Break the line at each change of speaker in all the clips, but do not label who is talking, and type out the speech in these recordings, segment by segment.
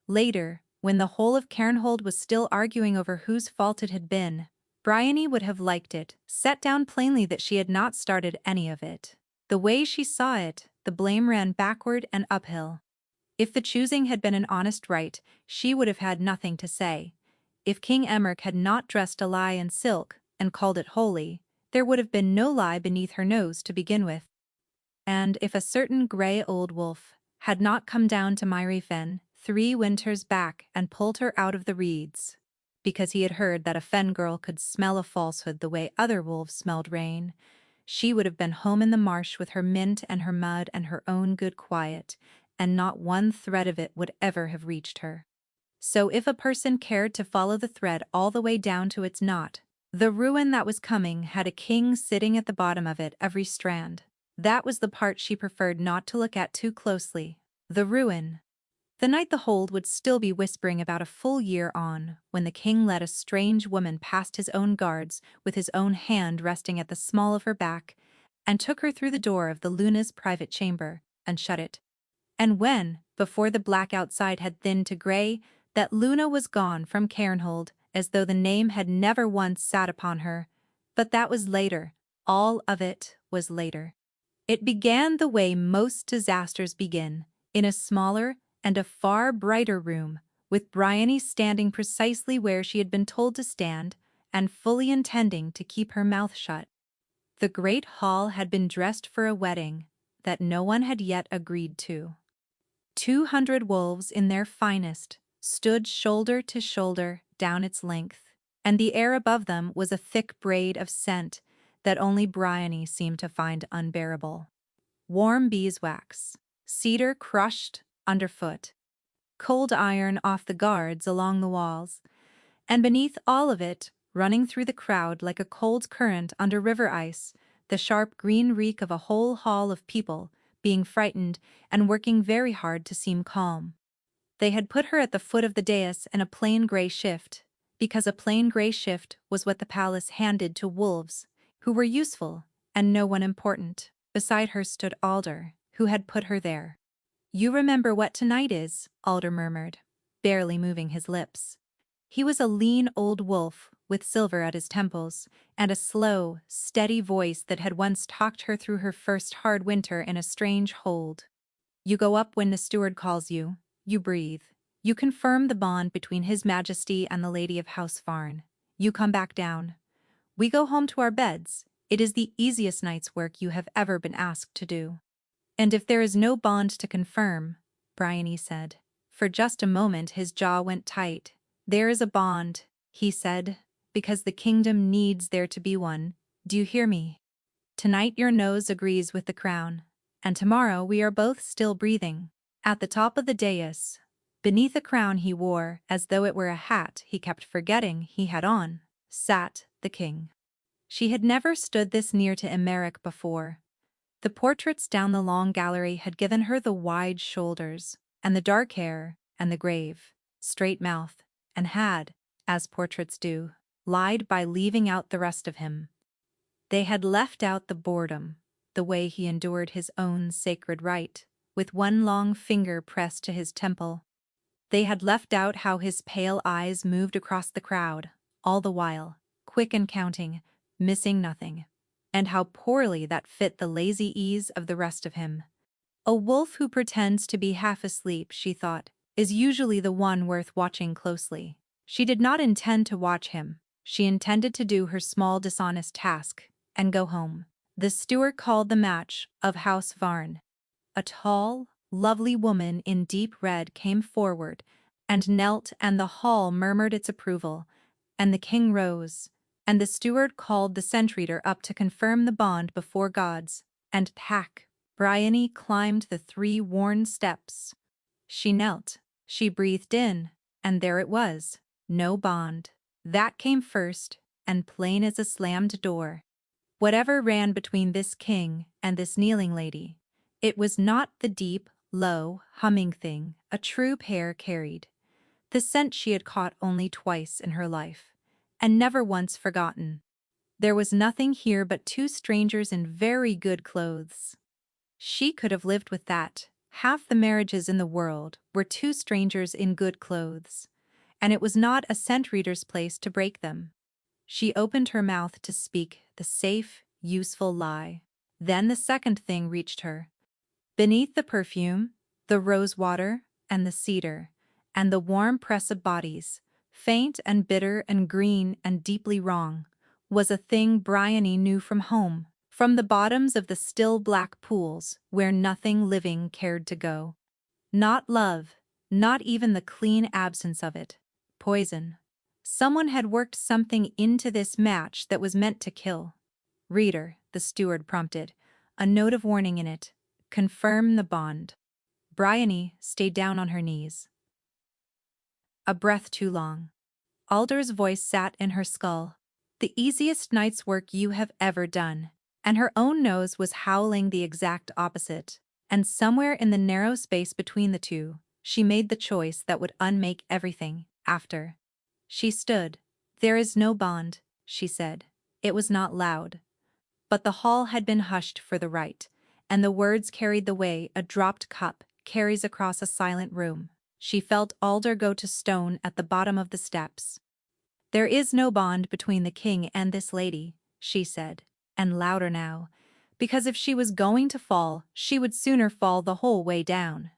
Later, when the whole of Cairnhold was still arguing over whose fault it had been, Bryony would have liked it, set down plainly that she had not started any of it. The way she saw it, the blame ran backward and uphill. If the choosing had been an honest right, she would have had nothing to say. If King Emmerich had not dressed a lie in silk and called it holy, there would have been no lie beneath her nose to begin with. And if a certain grey old wolf had not come down to Myrie Fen 3 winters back and pulled her out of the reeds, because he had heard that a Fen girl could smell a falsehood the way other wolves smelled rain, she would have been home in the marsh with her mint and her mud and her own good quiet, and not one thread of it would ever have reached her. So if a person cared to follow the thread all the way down to its knot, the ruin that was coming had a king sitting at the bottom of it every strand. That was the part she preferred not to look at too closely. The ruin. The night the hold would still be whispering about a full year on, when the king led a strange woman past his own guards with his own hand resting at the small of her back, and took her through the door of the Luna's private chamber, and shut it. And when, before the black outside had thinned to grey, that Luna was gone from Cairnhold, as though the name had never once sat upon her. But that was later. All of it was later. It began the way most disasters begin, in a smaller and a far brighter room, with Bryony standing precisely where she had been told to stand, and fully intending to keep her mouth shut. The great hall had been dressed for a wedding that no one had yet agreed to. 200 wolves in their finest stood shoulder to shoulder down its length, and the air above them was a thick braid of scent that only Bryony seemed to find unbearable. Warm beeswax, cedar crushed underfoot, cold iron off the guards along the walls, and beneath all of it, running through the crowd like a cold current under river ice, the sharp green reek of a whole hall of people being frightened and working very hard to seem calm. They had put her at the foot of the dais in a plain grey shift, because a plain grey shift was what the palace handed to wolves, who were useful and no one important. Beside her stood Alder, who had put her there. "You remember what tonight is," Alder murmured, barely moving his lips. He was a lean old wolf with silver at his temples, and a slow, steady voice that had once talked her through her first hard winter in a strange hold. "You go up when the steward calls you, you breathe. You confirm the bond between His Majesty and the Lady of House Farn. You come back down. We go home to our beds. It is the easiest night's work you have ever been asked to do." "And if there is no bond to confirm," Bryony said. For just a moment his jaw went tight. "There is a bond," he said, "because the kingdom needs there to be one. Do you hear me? Tonight your nose agrees with the crown, and tomorrow we are both still breathing." At the top of the dais, beneath a crown he wore as though it were a hat he kept forgetting he had on, sat the king. She had never stood this near to Emmerich before. The portraits down the long gallery had given her the wide shoulders, and the dark hair, and the grave, straight mouth, and had, as portraits do, lied by leaving out the rest of him. They had left out the boredom, the way he endured his own sacred right, with one long finger pressed to his temple. They had left out how his pale eyes moved across the crowd, all the while, quick and counting, missing nothing, and how poorly that fit the lazy ease of the rest of him. A wolf who pretends to be half asleep, she thought, is usually the one worth watching closely. She did not intend to watch him. She intended to do her small dishonest task and go home. The steward called the match of House Varn. A tall, lovely woman in deep red came forward and knelt, and the hall murmured its approval, and the king rose, and the steward called the sentryder up to confirm the bond before gods, and tack. Bryony climbed the 3 worn steps. She knelt, she breathed in, and there it was, no bond. That came first, and plain as a slammed door. Whatever ran between this king and this kneeling lady, it was not the deep, low, humming thing a true pair carried, the scent she had caught only twice in her life, and never once forgotten. There was nothing here but 2 strangers in very good clothes. She could have lived with that, Half the marriages in the world were two strangers in good clothes, and it was not a scent reader's place to break them. She opened her mouth to speak the safe, useful lie. Then the second thing reached her. Beneath the perfume, the rose water, and the cedar, and the warm press of bodies, faint and bitter and green and deeply wrong, was a thing Bryony knew from home, from the bottoms of the still black pools where nothing living cared to go. Not love, not even the clean absence of it. Poison. Someone had worked something into this match that was meant to kill. Reader, the steward prompted, a note of warning in it. Confirm the bond. Bryony stayed down on her knees. A breath too long. Alder's voice sat in her skull. The easiest night's work you have ever done. And her own nose was howling the exact opposite. And somewhere in the narrow space between the two, she made the choice that would unmake everything, after. She stood. There is no bond, she said. It was not loud. But the hall had been hushed for the right, and the words carried the way a dropped cup carries across a silent room. She felt Alder go to stone at the bottom of the steps. There is no bond between the king and this lady, she said, and louder now, because if she was going to fall, she would sooner fall the whole way down.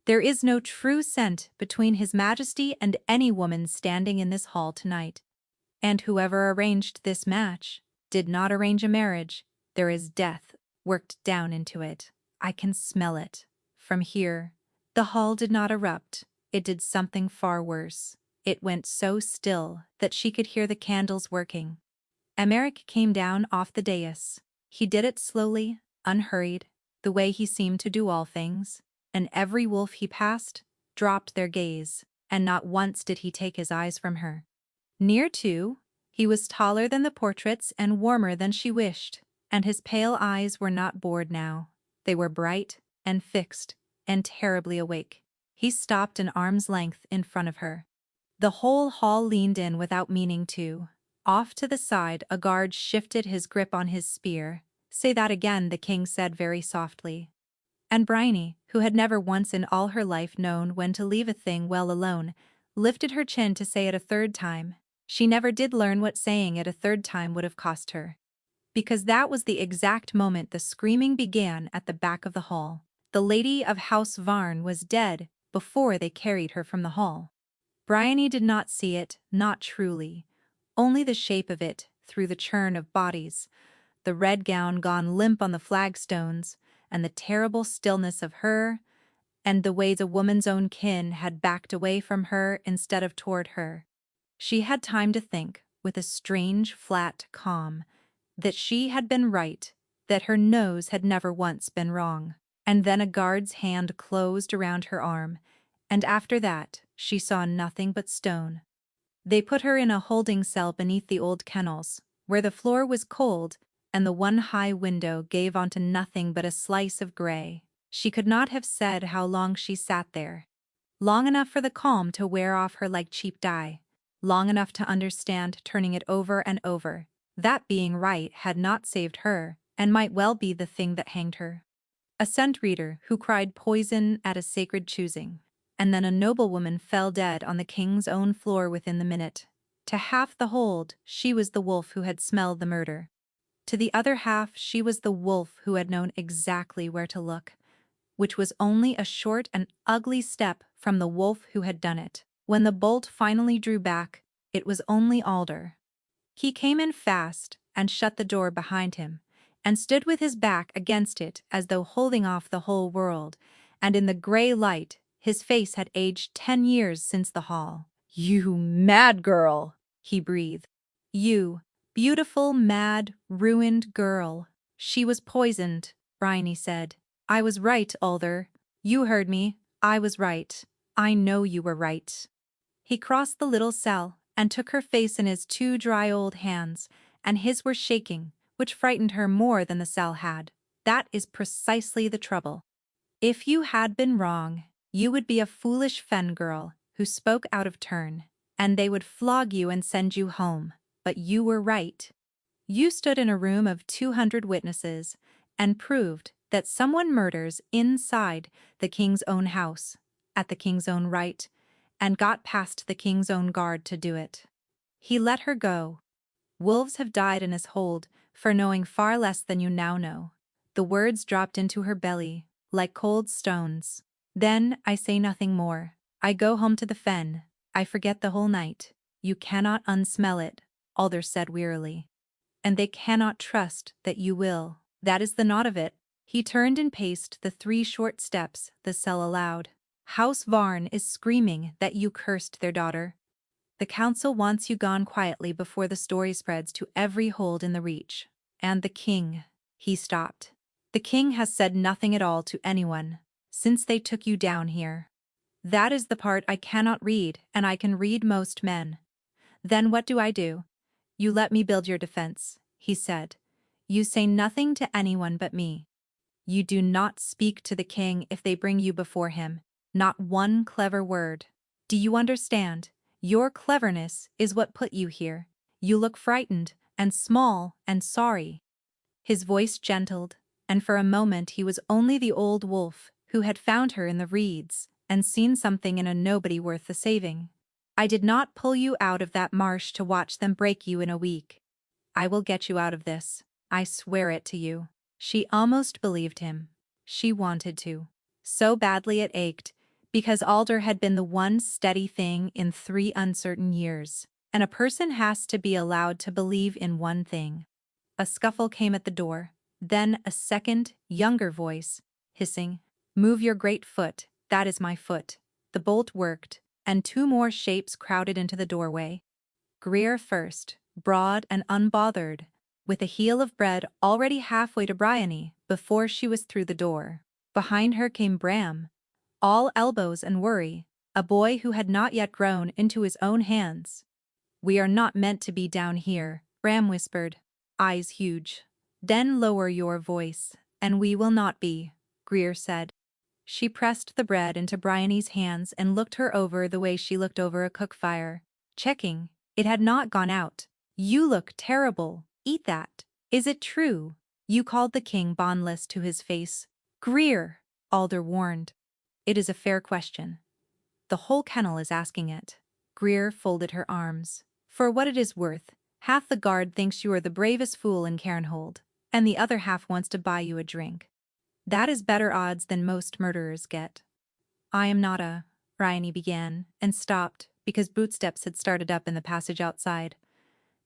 There is no true scent between His Majesty and any woman standing in this hall tonight. And whoever arranged this match did not arrange a marriage. There is death worked down into it. I can smell it. From here, the hall did not erupt. It did something far worse. It went so still that she could hear the candles working. Emmerich came down off the dais. He did it slowly, unhurried, the way he seemed to do all things, and every wolf he passed dropped their gaze, and not once did he take his eyes from her. Near to, he was taller than the portraits and warmer than she wished, and his pale eyes were not bored now. They were bright and fixed and terribly awake. He stopped an arm's length in front of her. The whole hall leaned in without meaning to. Off to the side, a guard shifted his grip on his spear. Say that again, the king said very softly. And Bryony, who had never once in all her life known when to leave a thing well alone, lifted her chin to say it a third time. She never did learn what saying it a third time would have cost her. Because that was the exact moment the screaming began at the back of the hall. The lady of House Varn was dead before they carried her from the hall. Bryony did not see it, not truly. Only the shape of it, through the churn of bodies, the red gown gone limp on the flagstones, and the terrible stillness of her, and the way the woman's own kin had backed away from her instead of toward her. She had time to think, with a strange, flat calm, that she had been right, that her nose had never once been wrong. And then a guard's hand closed around her arm, and after that she saw nothing but stone. They put her in a holding cell beneath the old kennels, where the floor was cold and the one high window gave onto nothing but a slice of gray. She could not have said how long she sat there. Long enough for the calm to wear off her like cheap dye. Long enough to understand turning it over and over. That being right had not saved her, and might well be the thing that hanged her. A scent reader who cried poison at a sacred choosing. And then a noblewoman fell dead on the king's own floor within the minute. To half the hold, she was the wolf who had smelled the murder. To the other half, she was the wolf who had known exactly where to look, which was only a short and ugly step from the wolf who had done it. When the bolt finally drew back, it was only Alder. He came in fast and shut the door behind him, and stood with his back against it as though holding off the whole world, and in the gray light, his face had aged 10 years since the hall. "You mad girl," he breathed. "You, beautiful, mad, ruined girl." "She was poisoned," Bryony said. "I was right, Alder. You heard me. I was right. I know you were right." He crossed the little cell and took her face in his two dry old hands, and his were shaking, which frightened her more than the cell had. That is precisely the trouble. If you had been wrong, you would be a foolish fen girl who spoke out of turn, and they would flog you and send you home. But you were right. You stood in a room of 200 witnesses and proved that someone murders inside the king's own house, at the king's own right, and got past the king's own guard to do it. He let her go. Wolves have died in his hold for knowing far less than you now know. The words dropped into her belly, like cold stones. Then I say nothing more. I go home to the fen. I forget the whole night. You cannot unsmell it, Alder said wearily. And they cannot trust that you will. That is the knot of it. He turned and paced the 3 short steps the cell allowed. House Varn is screaming that you cursed their daughter. The council wants you gone quietly before the story spreads to every hold in the reach. And the king. He stopped. The king has said nothing at all to anyone since they took you down here. That is the part I cannot read, and I can read most men. Then what do? You let me build your defense, he said. You say nothing to anyone but me. You do not speak to the king if they bring you before him. Not one clever word. Do you understand? Your cleverness is what put you here. You look frightened, and small, and sorry. His voice gentled, and for a moment he was only the old wolf who had found her in the reeds and seen something in a nobody worth the saving. I did not pull you out of that marsh to watch them break you in a week. I will get you out of this. I swear it to you. She almost believed him. She wanted to. So badly it ached, because Alder had been the one steady thing in 3 uncertain years, and a person has to be allowed to believe in one thing. A scuffle came at the door, then a second, younger voice, hissing, "Move your great foot, that is my foot." The bolt worked, and 2 more shapes crowded into the doorway. Greer first, broad and unbothered, with a heel of bread already halfway to Bryony before she was through the door. Behind her came Bram, all elbows and worry, a boy who had not yet grown into his own hands. "We are not meant to be down here," Bram whispered, eyes huge. "Then lower your voice, and we will not be," Greer said. She pressed the bread into Bryony's hands and looked her over the way she looked over a cook fire, checking. It had not gone out. "You look terrible. Eat that. Is it true? You called the king bondless to his face." "Greer," Alder warned. "It is a fair question. The whole kennel is asking it." Greer folded her arms. "For what it is worth, half the guard thinks you are the bravest fool in Cairnhold, and the other half wants to buy you a drink. That is better odds than most murderers get." "I am not a—" Bryony began, and stopped because bootsteps had started up in the passage outside.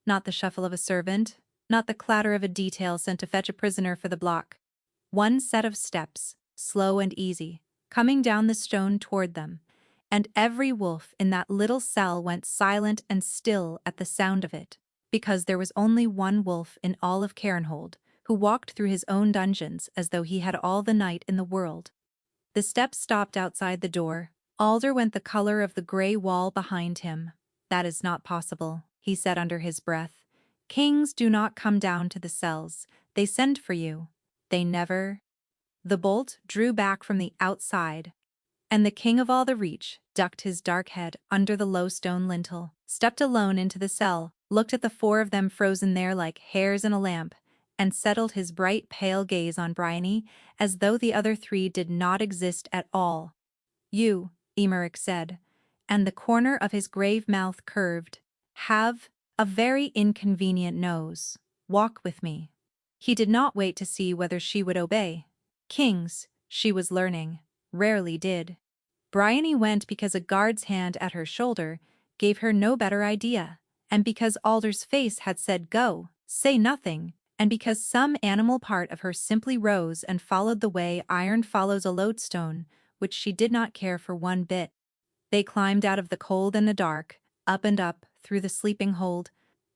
Not the shuffle of a servant, not the clatter of a detail sent to fetch a prisoner for the block. One set of steps, slow and easy, coming down the stone toward them, and every wolf in that little cell went silent and still at the sound of it, because there was only one wolf in all of Cairnhold who walked through his own dungeons as though he had all the night in the world. The steps stopped outside the door. Alder went the color of the gray wall behind him. "That is not possible," he said under his breath. "Kings do not come down to the cells. They send for you. They never—" The bolt drew back from the outside, and the king of all the reach ducked his dark head under the low stone lintel, stepped alone into the cell, looked at the 4 of them frozen there like hairs in a lamp, and settled his bright pale gaze on Bryony as though the other 3 did not exist at all. "You," Emmerich said, and the corner of his grave mouth curved, "have a very inconvenient nose. Walk with me." He did not wait to see whether she would obey. Kings, she was learning, rarely did. Bryony went because a guard's hand at her shoulder gave her no better idea, and because Alder's face had said go, say nothing, and because some animal part of her simply rose and followed the way iron follows a lodestone, which she did not care for one bit. They climbed out of the cold and the dark, up and up, through the sleeping hold,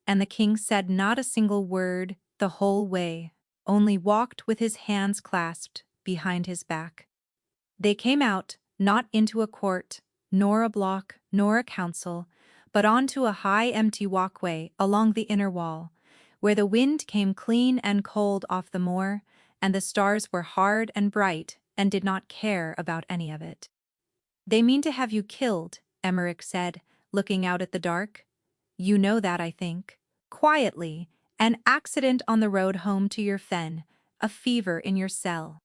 and the king said not a single word the whole way, only walked with his hands clasped behind his back. They came out, not into a court, nor a block, nor a council, but onto a high empty walkway along the inner wall, where the wind came clean and cold off the moor, and the stars were hard and bright and did not care about any of it. "They mean to have you killed," Emmerich said, looking out at the dark. "You know that, I think. Quietly, an accident on the road home to your fen, a fever in your cell."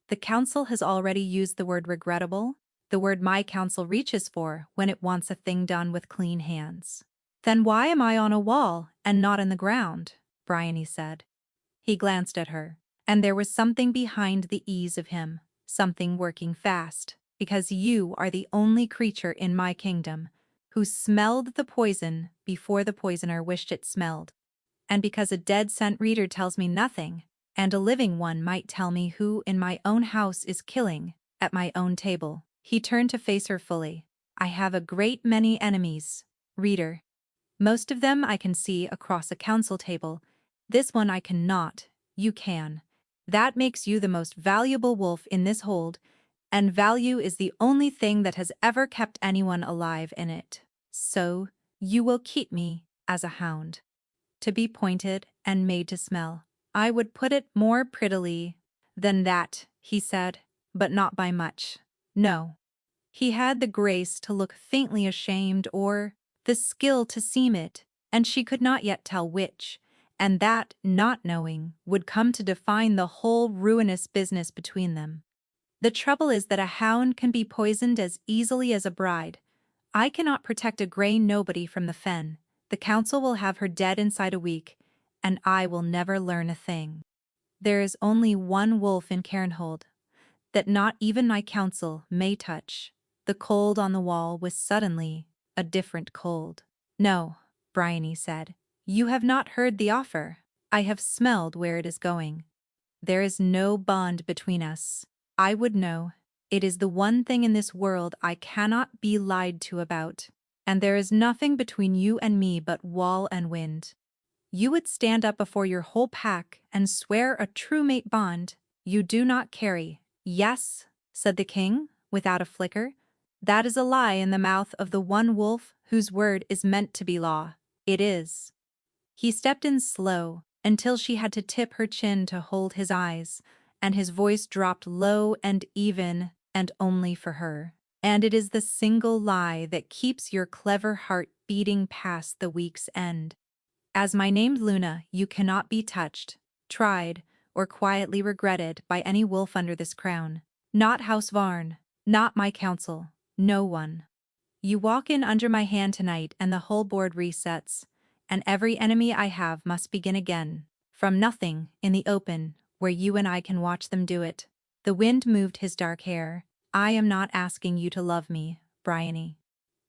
The council has already used the word regrettable, the word my council reaches for when it wants a thing done with clean hands. Then why am I on a wall and not in the ground? Bryony said. He glanced at her, and there was something behind the ease of him, something working fast, because you are the only creature in my kingdom who smelled the poison before the poisoner wished it smelled. And because a dead scent reader tells me nothing, and a living one might tell me who in my own house is killing, at my own table. He turned to face her fully. I have a great many enemies, reader. Most of them I can see across a council table. This one I cannot. You can. That makes you the most valuable wolf in this hold, and value is the only thing that has ever kept anyone alive in it. So, you will keep me as a hound. To be pointed and made to smell. I would put it more prettily than that, he said, but not by much. No. He had the grace to look faintly ashamed or the skill to seem it, and she could not yet tell which, and that, not knowing, would come to define the whole ruinous business between them. The trouble is that a hound can be poisoned as easily as a bride. I cannot protect a grey nobody from the fen. The council will have her dead inside a week, and I will never learn a thing. There is only one wolf in Cairnhold, that not even my council may touch. The cold on the wall was suddenly a different cold. No, Bryony said. You have not heard the offer. I have smelled where it is going. There is no bond between us. I would know. It is the one thing in this world I cannot be lied to about. And there is nothing between you and me but wall and wind. You would stand up before your whole pack and swear a true mate bond you do not carry. Yes, said the king, without a flicker. That is a lie in the mouth of the one wolf whose word is meant to be law. It is. He stepped in slow, until she had to tip her chin to hold his eyes, and his voice dropped low and even, and only for her. And it is the single lie that keeps your clever heart beating past the week's end. As my name's Luna, you cannot be touched, tried, or quietly regretted by any wolf under this crown. Not House Varn, not my council, no one. You walk in under my hand tonight and the whole board resets, and every enemy I have must begin again, from nothing, in the open, where you and I can watch them do it. The wind moved his dark hair. I am not asking you to love me, Bryony.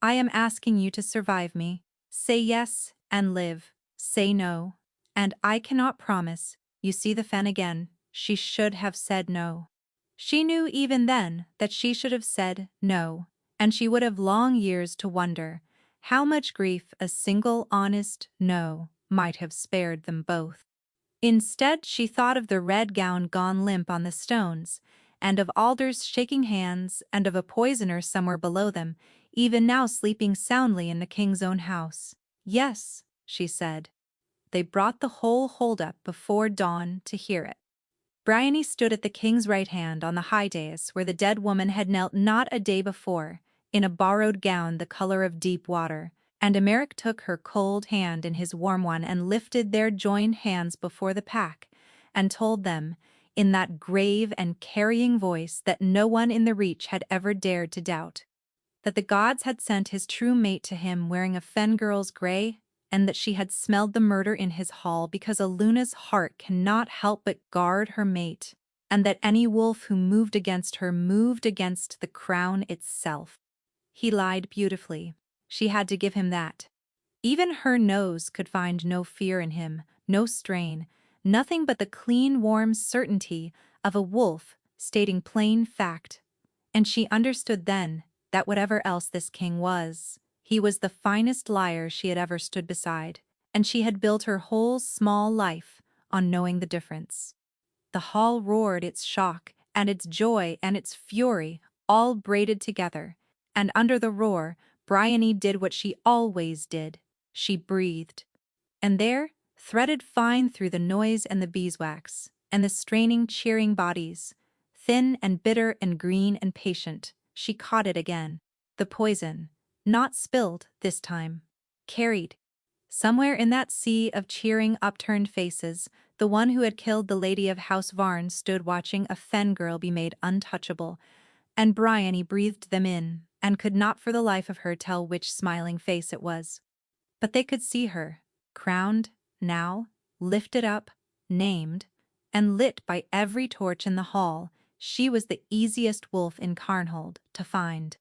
I am asking you to survive me. Say yes and live. Say no. And I cannot promise. You see the fen again. She should have said no. She knew even then that she should have said no, and she would have long years to wonder how much grief a single honest no might have spared them both. Instead, she thought of the red gown gone limp on the stones, and of alders shaking hands, and of a poisoner somewhere below them, even now sleeping soundly in the king's own house. Yes, she said. They brought the whole hold-up before dawn to hear it. Bryony stood at the king's right hand on the high dais where the dead woman had knelt not a day before, in a borrowed gown the color of deep water, and Emeric took her cold hand in his warm one and lifted their joined hands before the pack, and told them, in that grave and carrying voice that no one in the Reach had ever dared to doubt, that the gods had sent his true mate to him wearing a fen girl's grey, and that she had smelled the murder in his hall because a Luna's heart cannot help but guard her mate, and that any wolf who moved against her moved against the crown itself. He lied beautifully. She had to give him that. Even her nose could find no fear in him, no strain, nothing but the clean, warm certainty of a wolf stating plain fact. And she understood then that whatever else this king was, he was the finest liar she had ever stood beside, and she had built her whole small life on knowing the difference. The hall roared its shock and its joy and its fury all braided together, and under the roar, Bryony did what she always did. She breathed. And there, threaded fine through the noise and the beeswax, and the straining, cheering bodies, thin and bitter and green and patient, she caught it again. The poison, not spilled this time, carried. Somewhere in that sea of cheering upturned faces, The one who had killed the lady of House Varn stood watching a fen girl be made untouchable, and Bryony breathed them in, and could not for the life of her tell which smiling face it was. But they could see her, crowned, now, lifted up, named, and lit by every torch in the hall. She was the easiest wolf in Carnhold to find.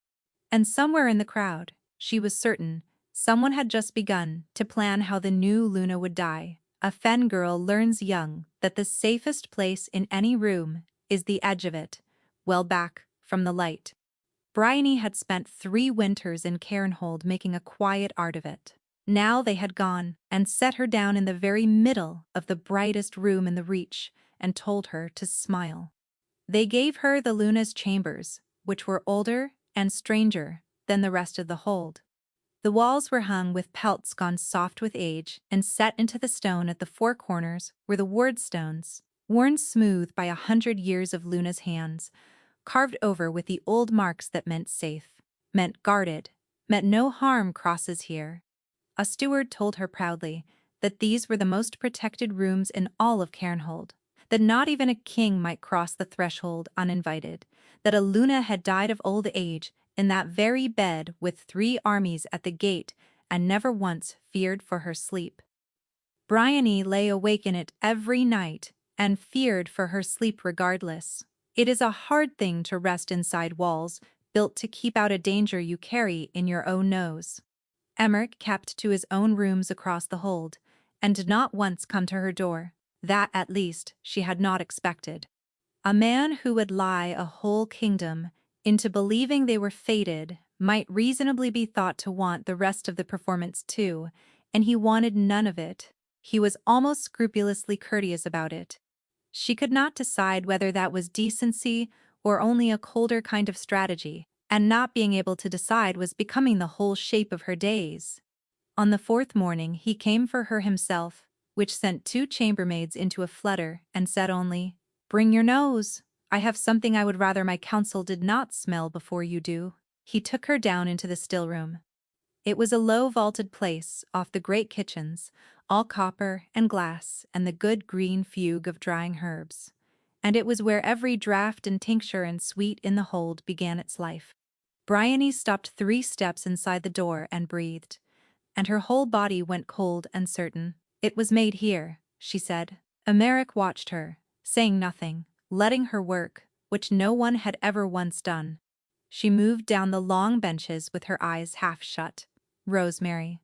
And somewhere in the crowd, she was certain, someone had just begun to plan how the new Luna would die. A fen girl learns young that the safest place in any room is the edge of it, well back from the light. Bryony had spent 3 winters in Cairnhold making a quiet art of it. Now they had gone and set her down in the very middle of the brightest room in the Reach and told her to smile. They gave her the Luna's chambers, which were older and stranger than the rest of the hold. The walls were hung with pelts gone soft with age, and set into the stone at the 4 corners were the word stones, worn smooth by 100 years of Luna's hands, carved over with the old marks that meant safe, meant guarded, meant no harm crosses here. A steward told her proudly that these were the most protected rooms in all of Cairnhold, that not even a king might cross the threshold uninvited, that a Luna had died of old age in that very bed with 3 armies at the gate and never once feared for her sleep. Bryony lay awake in it every night and feared for her sleep regardless. It is a hard thing to rest inside walls built to keep out a danger you carry in your own nose. Emmerich kept to his own rooms across the hold, and did not once come to her door. That, at least, she had not expected. A man who would lie a whole kingdom into believing they were fated might reasonably be thought to want the rest of the performance too, and he wanted none of it. He was almost scrupulously courteous about it. She could not decide whether that was decency or only a colder kind of strategy, and not being able to decide was becoming the whole shape of her days. On the 4th morning he came for her himself, which sent 2 chambermaids into a flutter, and said only, "Bring your nose. I have something I would rather my counsel did not smell before you do." He took her down into the still room. It was a low vaulted place off the great kitchens, all copper and glass and the good green fugue of drying herbs. And it was where every draught and tincture and sweet in the hold began its life. Bryony stopped 3 steps inside the door and breathed, and her whole body went cold and certain. "It was made here," she said. Emmerich watched her, saying nothing, letting her work, which no one had ever once done. She moved down the long benches with her eyes half shut. Rosemary,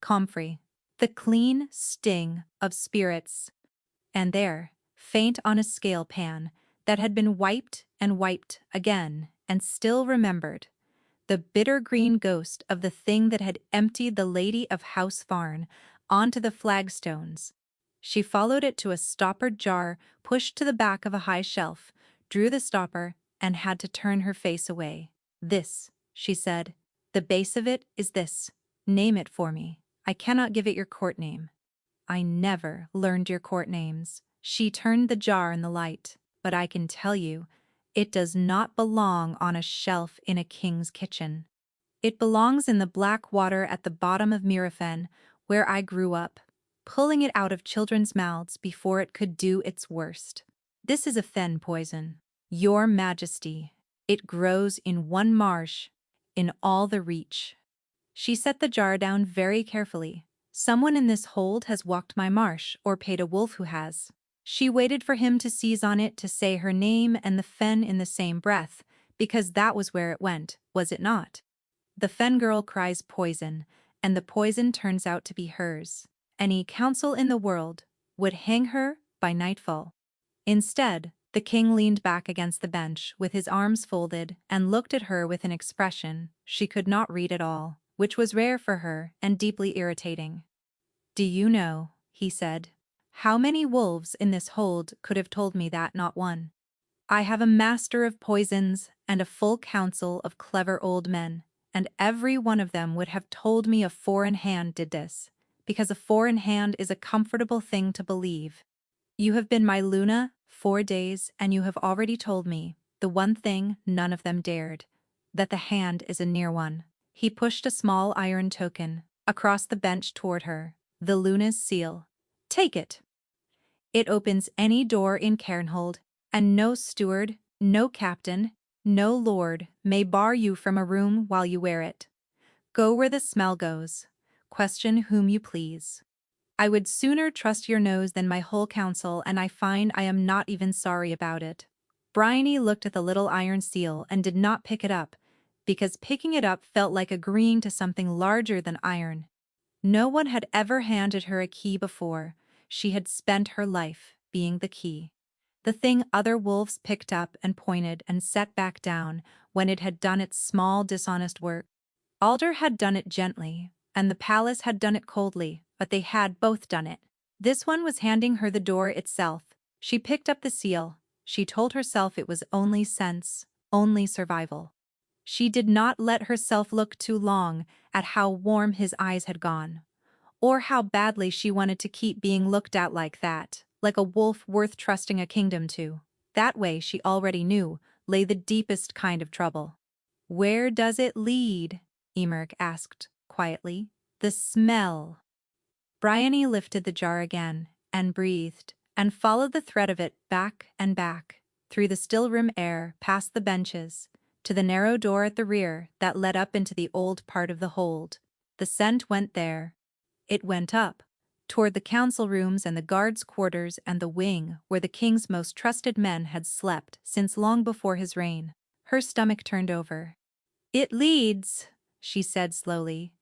comfrey, the clean sting of spirits. And there, faint on a scale pan that had been wiped and wiped again and still remembered, the bitter green ghost of the thing that had emptied the lady of House Varn onto the flagstones. She followed it to a stoppered jar pushed to the back of a high shelf, drew the stopper, and had to turn her face away. "This," she said. "The base of it is this. Name it for me. I cannot give it your court name." "I never learned your court names." She turned the jar in the light. "But I can tell you, it does not belong on a shelf in a king's kitchen. It belongs in the black water at the bottom of Mirafen, where I grew up, pulling it out of children's mouths before it could do its worst. This is a fen poison, Your Majesty. It grows in one marsh, in all the Reach." She set the jar down very carefully. "Someone in this hold has walked my marsh, or paid a wolf who has." She waited for him to seize on it to say her name and the fen in the same breath, because that was where it went, was it not? The fen girl cries poison, and the poison turns out to be hers. Any council in the world would hang her by nightfall. Instead, the king leaned back against the bench with his arms folded and looked at her with an expression she could not read at all, which was rare for her and deeply irritating. "Do you know," he said, "how many wolves in this hold could have told me that not one? I have a master of poisons and a full council of clever old men, and every one of them would have told me a 4-in-hand did this, because a 4-in-hand is a comfortable thing to believe. You have been my Luna 4 days, and you have already told me the one thing none of them dared, that the hand is a near one." He pushed a small iron token across the bench toward her, the Luna's seal. "Take it. It opens any door in Cairnhold, and no steward, no captain, no lord may bar you from a room while you wear it. Go where the smell goes. Question whom you please. I would sooner trust your nose than my whole counsel, and I find I am not even sorry about it. Bryony looked at the little iron seal and did not pick it up, because picking it up felt like agreeing to something larger than iron. No one had ever handed her a key before. She had spent her life being the key. The thing other wolves picked up and pointed and set back down when it had done its small dishonest work. Alder had done it gently, and the palace had done it coldly, but they had both done it. This one was handing her the door itself. She picked up the seal. She told herself it was only sense, only survival. She did not let herself look too long at how warm his eyes had gone, or how badly she wanted to keep being looked at like that, like a wolf worth trusting a kingdom to. That way, she already knew, lay the deepest kind of trouble. "Where does it lead?" Emmerich asked, quietly. "The smell." Bryony lifted the jar again, and breathed, and followed the thread of it back and back, through the still room air, past the benches, to the narrow door at the rear that led up into the old part of the hold. The scent went there. It went up, toward the council rooms and the guards' quarters and the wing where the king's most trusted men had slept since long before his reign. Her stomach turned over. "It leads," she said slowly,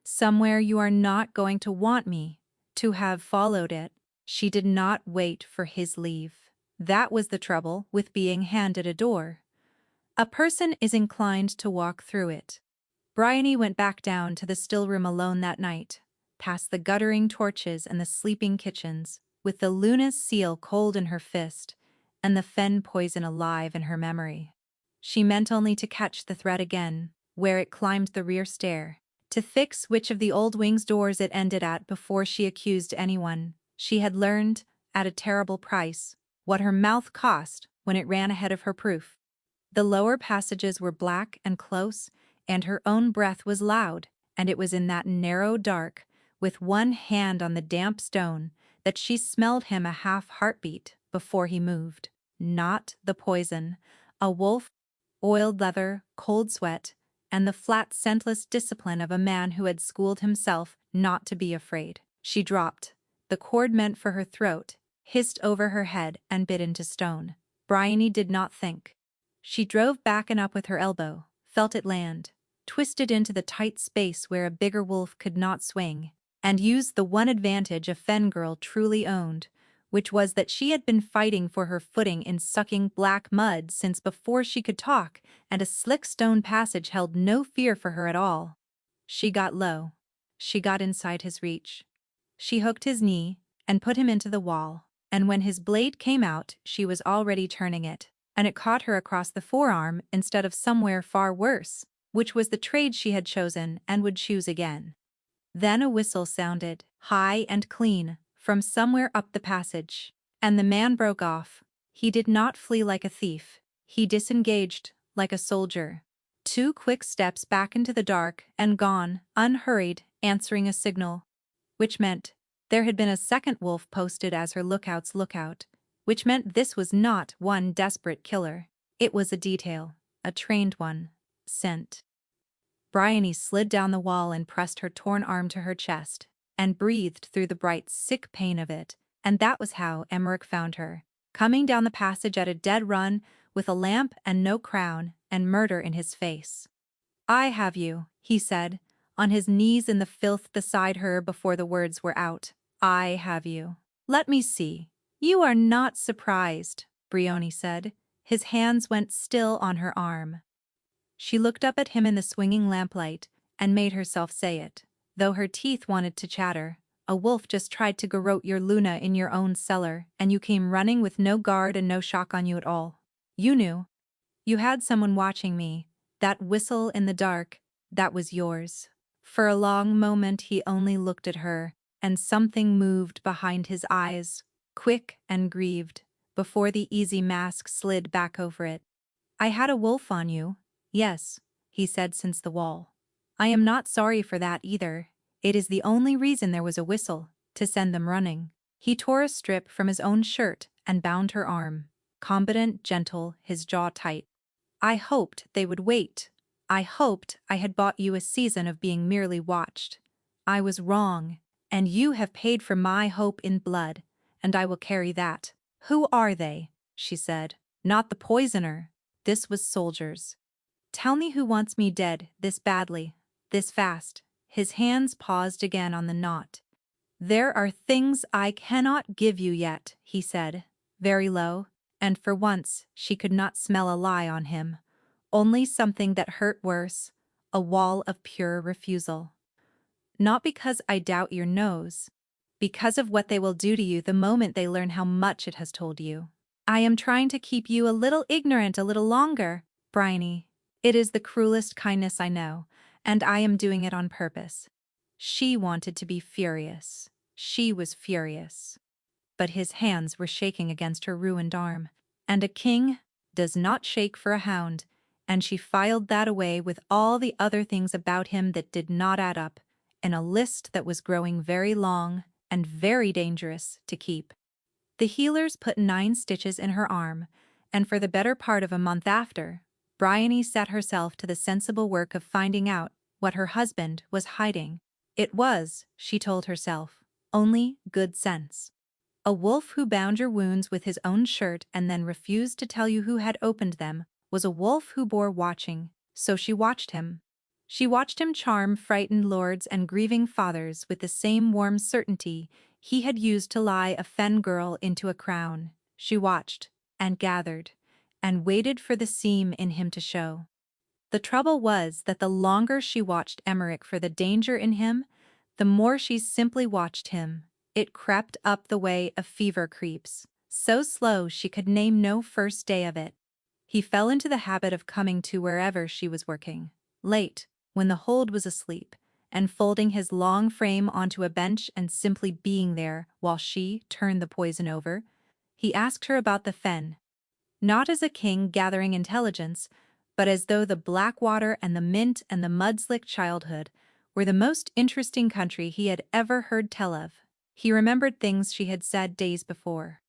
"somewhere you are not going to want me to have followed it." She did not wait for his leave. That was the trouble with being handed a door. A person is inclined to walk through it. Bryony went back down to the still room alone that night, past the guttering torches and the sleeping kitchens, with the Luna's seal cold in her fist and the fen poison alive in her memory. She meant only to catch the thread again, where it climbed the rear stair, to fix which of the old wing's doors it ended at before she accused anyone. She had learned, at a terrible price, what her mouth cost when it ran ahead of her proof. The lower passages were black and close, and her own breath was loud, and it was in that narrow dark, with one hand on the damp stone, that she smelled him a half heartbeat before he moved. Not the poison, a wolf, oiled leather, cold sweat, and the flat, scentless discipline of a man who had schooled himself not to be afraid. She dropped. The cord meant for her throat, hissed over her head and bit into stone. Bryony did not think. She drove back and up with her elbow, felt it land, twisted into the tight space where a bigger wolf could not swing, and used the one advantage a fen girl truly owned, which was that she had been fighting for her footing in sucking black mud since before she could talk, and a slick stone passage held no fear for her at all. She got low. She got inside his reach. She hooked his knee and put him into the wall, and when his blade came out, she was already turning it, and it caught her across the forearm instead of somewhere far worse, which was the trade she had chosen and would choose again. Then a whistle sounded, high and clean, from somewhere up the passage, and the man broke off. He did not flee like a thief. He disengaged, like a soldier. 2 quick steps back into the dark and gone, unhurried, answering a signal. Which meant there had been a second wolf posted as her lookout's lookout, which meant this was not one desperate killer. It was a detail, a trained one, sent. Bryony slid down the wall and pressed her torn arm to her chest, and breathed through the bright, sick pain of it, and that was how Emmerich found her, coming down the passage at a dead run, with a lamp and no crown, and murder in his face. "I have you," he said, on his knees in the filth beside her before the words were out. "I have you. Let me see." "You are not surprised," Bryony said. His hands went still on her arm. She looked up at him in the swinging lamplight and made herself say it, though her teeth wanted to chatter. "A wolf just tried to garrote your Luna in your own cellar, and you came running with no guard and no shock on you at all. You knew. You had someone watching me. That whistle in the dark, that was yours." For a long moment he only looked at her, and something moved behind his eyes, quick and grieved, before the easy mask slid back over it. "I had a wolf on you. Yes," he said since the wall. "I am not sorry for that either. It is the only reason there was a whistle, to send them running." He tore a strip from his own shirt and bound her arm. Competent, gentle, his jaw tight. I hoped they would wait. I hoped I had bought you a season of being merely watched. I was wrong, and you have paid for my hope in blood, and I will carry that. Who are they? She said. Not the poisoner. This was soldiers. Tell me who wants me dead this badly, this fast. His hands paused again on the knot. There are things I cannot give you yet, he said, very low, and for once she could not smell a lie on him. Only something that hurt worse, a wall of pure refusal. Not because I doubt your nose, because of what they will do to you the moment they learn how much it has told you. I am trying to keep you a little ignorant a little longer, Bryony. It is the cruelest kindness I know, and I am doing it on purpose. She wanted to be furious. She was furious. But his hands were shaking against her ruined arm, and a king does not shake for a hound, and she filed that away with all the other things about him that did not add up, in a list that was growing very long and very dangerous to keep. The healers put 9 stitches in her arm, and for the better part of a month after, Bryony set herself to the sensible work of finding out what her husband was hiding. It was, she told herself, only good sense. A wolf who bound your wounds with his own shirt and then refused to tell you who had opened them was a wolf who bore watching, so she watched him. She watched him charm frightened lords and grieving fathers with the same warm certainty he had used to lie a fen girl into a crown. She watched, and gathered, and waited for the seam in him to show. The trouble was that the longer she watched Emmerich for the danger in him, the more she simply watched him. It crept up the way a fever creeps, so slow she could name no first day of it. He fell into the habit of coming to wherever she was working, late, when the hold was asleep, and folding his long frame onto a bench and simply being there while she turned the poison over. He asked her about the fen, not as a king gathering intelligence, but as though the Blackwater and the Mint and the mud-slick childhood were the most interesting country he had ever heard tell of. He remembered things she had said days before.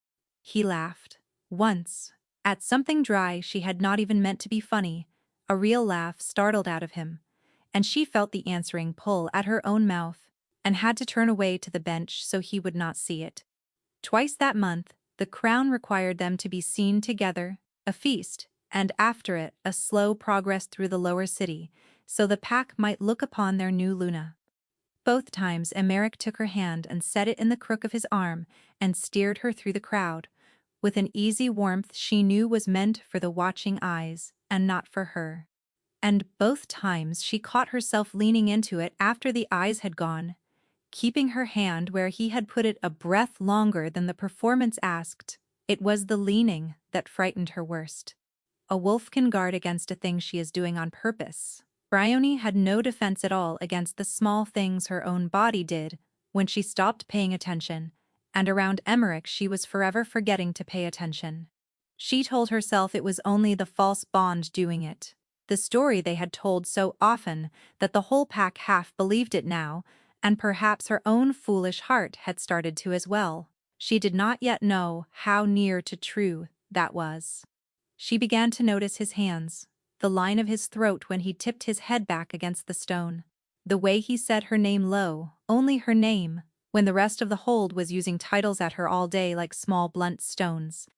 He laughed. Once, at something dry she had not even meant to be funny, a real laugh startled out of him, and she felt the answering pull at her own mouth, and had to turn away to the bench so he would not see it. Twice that month, the crown required them to be seen together, a feast, and after it a slow progress through the lower city, so the pack might look upon their new Luna. Both times Emmerich took her hand and set it in the crook of his arm and steered her through the crowd, with an easy warmth she knew was meant for the watching eyes and not for her. And both times she caught herself leaning into it after the eyes had gone, keeping her hand where he had put it a breath longer than the performance asked. It was the leaning that frightened her worst. A wolf can guard against a thing she is doing on purpose. Bryony had no defense at all against the small things her own body did when she stopped paying attention, and around Emmerich she was forever forgetting to pay attention. She told herself it was only the false bond doing it, the story they had told so often that the whole pack half believed it now, and perhaps her own foolish heart had started to as well. She did not yet know how near to true that was. She began to notice his hands, the line of his throat when he tipped his head back against the stone, the way he said her name low, only her name, when the rest of the hold was using titles at her all day like small blunt stones.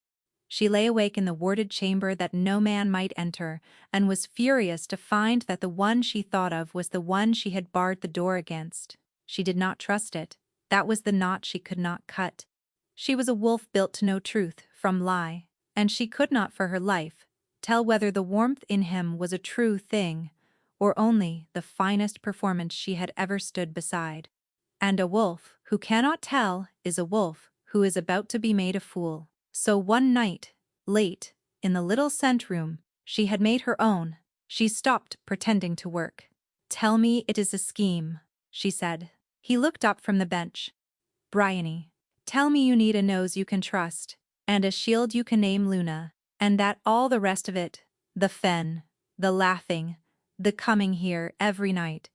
She lay awake in the warded chamber that no man might enter, and was furious to find that the one she thought of was the one she had barred the door against. She did not trust it. That was the knot she could not cut. She was a wolf built to know truth from lie, and she could not for her life tell whether the warmth in him was a true thing, or only the finest performance she had ever stood beside. And a wolf who cannot tell is a wolf who is about to be made a fool. So one night, late, in the little scent room she had made her own, she stopped pretending to work. "Tell me it is a scheme," she said. He looked up from the bench. "Bryony, tell me you need a nose you can trust, and a shield you can name Luna, and that all the rest of it, the fen, the laughing, the coming here every night,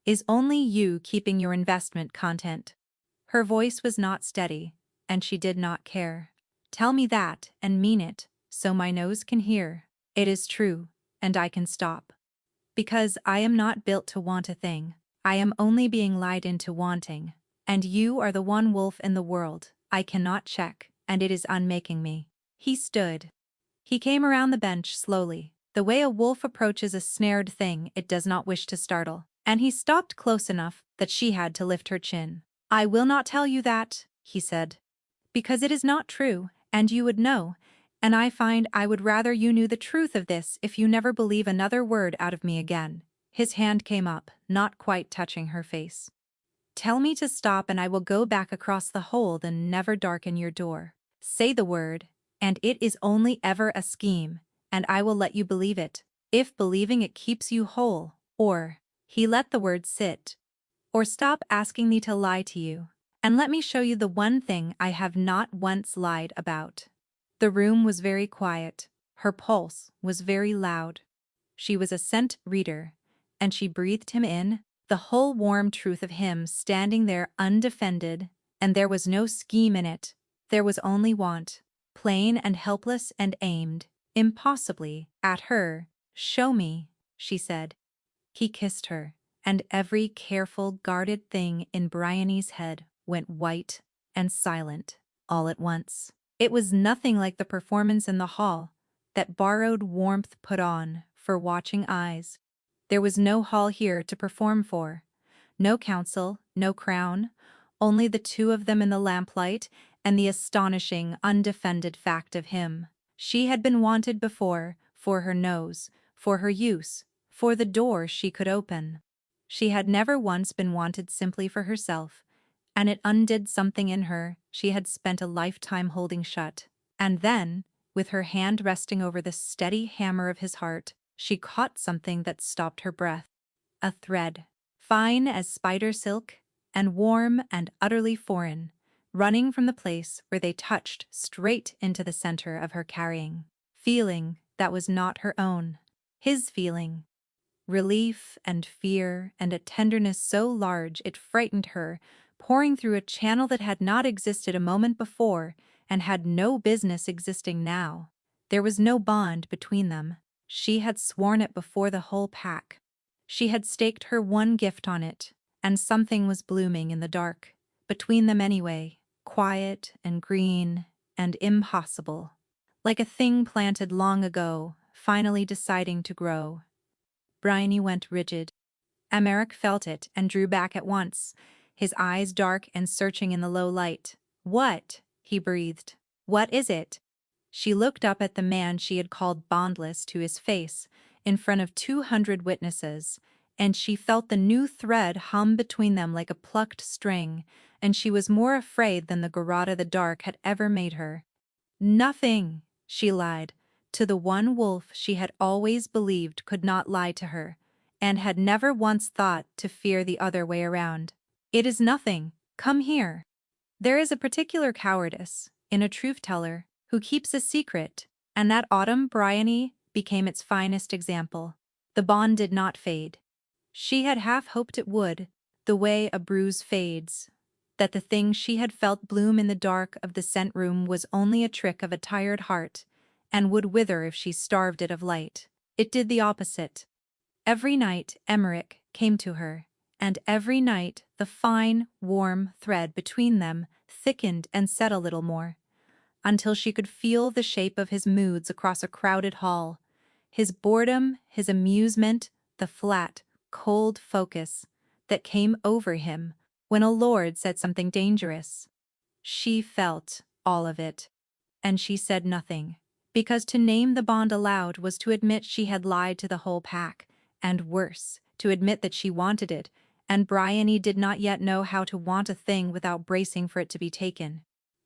is only you keeping your investment content." Her voice was not steady, and she did not care. Tell me that, and mean it, so my nose can hear. It is true, and I can stop. Because I am not built to want a thing. I am only being lied into wanting. And you are the one wolf in the world I cannot check, and it is unmaking me. He stood. He came around the bench slowly, the way a wolf approaches a snared thing it does not wish to startle, and he stopped close enough that she had to lift her chin. I will not tell you that, he said. Because it is not true, and you would know, and I find I would rather you knew the truth of this if you never believe another word out of me again. His hand came up, not quite touching her face. Tell me to stop and I will go back across the hold and never darken your door. Say the word, and it is only ever a scheme, and I will let you believe it, if believing it keeps you whole, or, he let the word sit, or stop asking me to lie to you, and let me show you the one thing I have not once lied about. The room was very quiet, her pulse was very loud. She was a scent reader, and she breathed him in, the whole warm truth of him standing there undefended, and there was no scheme in it, there was only want, plain and helpless and aimed, impossibly, at her. Show me, she said. He kissed her, and every careful, guarded thing in Bryony's head went white and silent, all at once. It was nothing like the performance in the hall, that borrowed warmth put on for watching eyes. There was no hall here to perform for. No council, no crown, only the two of them in the lamplight and the astonishing, undefended fact of him. She had been wanted before, for her nose, for her use, for the door she could open. She had never once been wanted simply for herself, and it undid something in her she had spent a lifetime holding shut. And then, with her hand resting over the steady hammer of his heart, she caught something that stopped her breath. A thread, fine as spider silk, and warm and utterly foreign, running from the place where they touched straight into the center of her carrying. Feeling that was not her own. His feeling. Relief and fear and a tenderness so large it frightened her, pouring through a channel that had not existed a moment before and had no business existing now. There was no bond between them. She had sworn it before the whole pack. She had staked her one gift on it, and something was blooming in the dark, between them anyway, quiet and green and impossible, like a thing planted long ago, finally deciding to grow. Bryony went rigid. Emeric felt it and drew back at once, his eyes dark and searching in the low light. What? He breathed. What is it? She looked up at the man she had called bondless to his face, in front of 200 witnesses, and she felt the new thread hum between them like a plucked string, and she was more afraid than the garrote the dark had ever made her. Nothing, she lied, to the one wolf she had always believed could not lie to her, and had never once thought to fear the other way around. It is nothing. Come here. There is a particular cowardice in a truth-teller who keeps a secret, and that autumn Bryony became its finest example. The bond did not fade. She had half hoped it would, the way a bruise fades, that the thing she had felt bloom in the dark of the scent room was only a trick of a tired heart, and would wither if she starved it of light. It did the opposite. Every night Emeric came to her, and every night the fine, warm thread between them thickened and set a little more, until she could feel the shape of his moods across a crowded hall, his boredom, his amusement, the flat, cold focus that came over him when a lord said something dangerous. She felt all of it, and she said nothing, because to name the bond aloud was to admit she had lied to the whole pack, and worse, to admit that she wanted it, and Bryony did not yet know how to want a thing without bracing for it to be taken.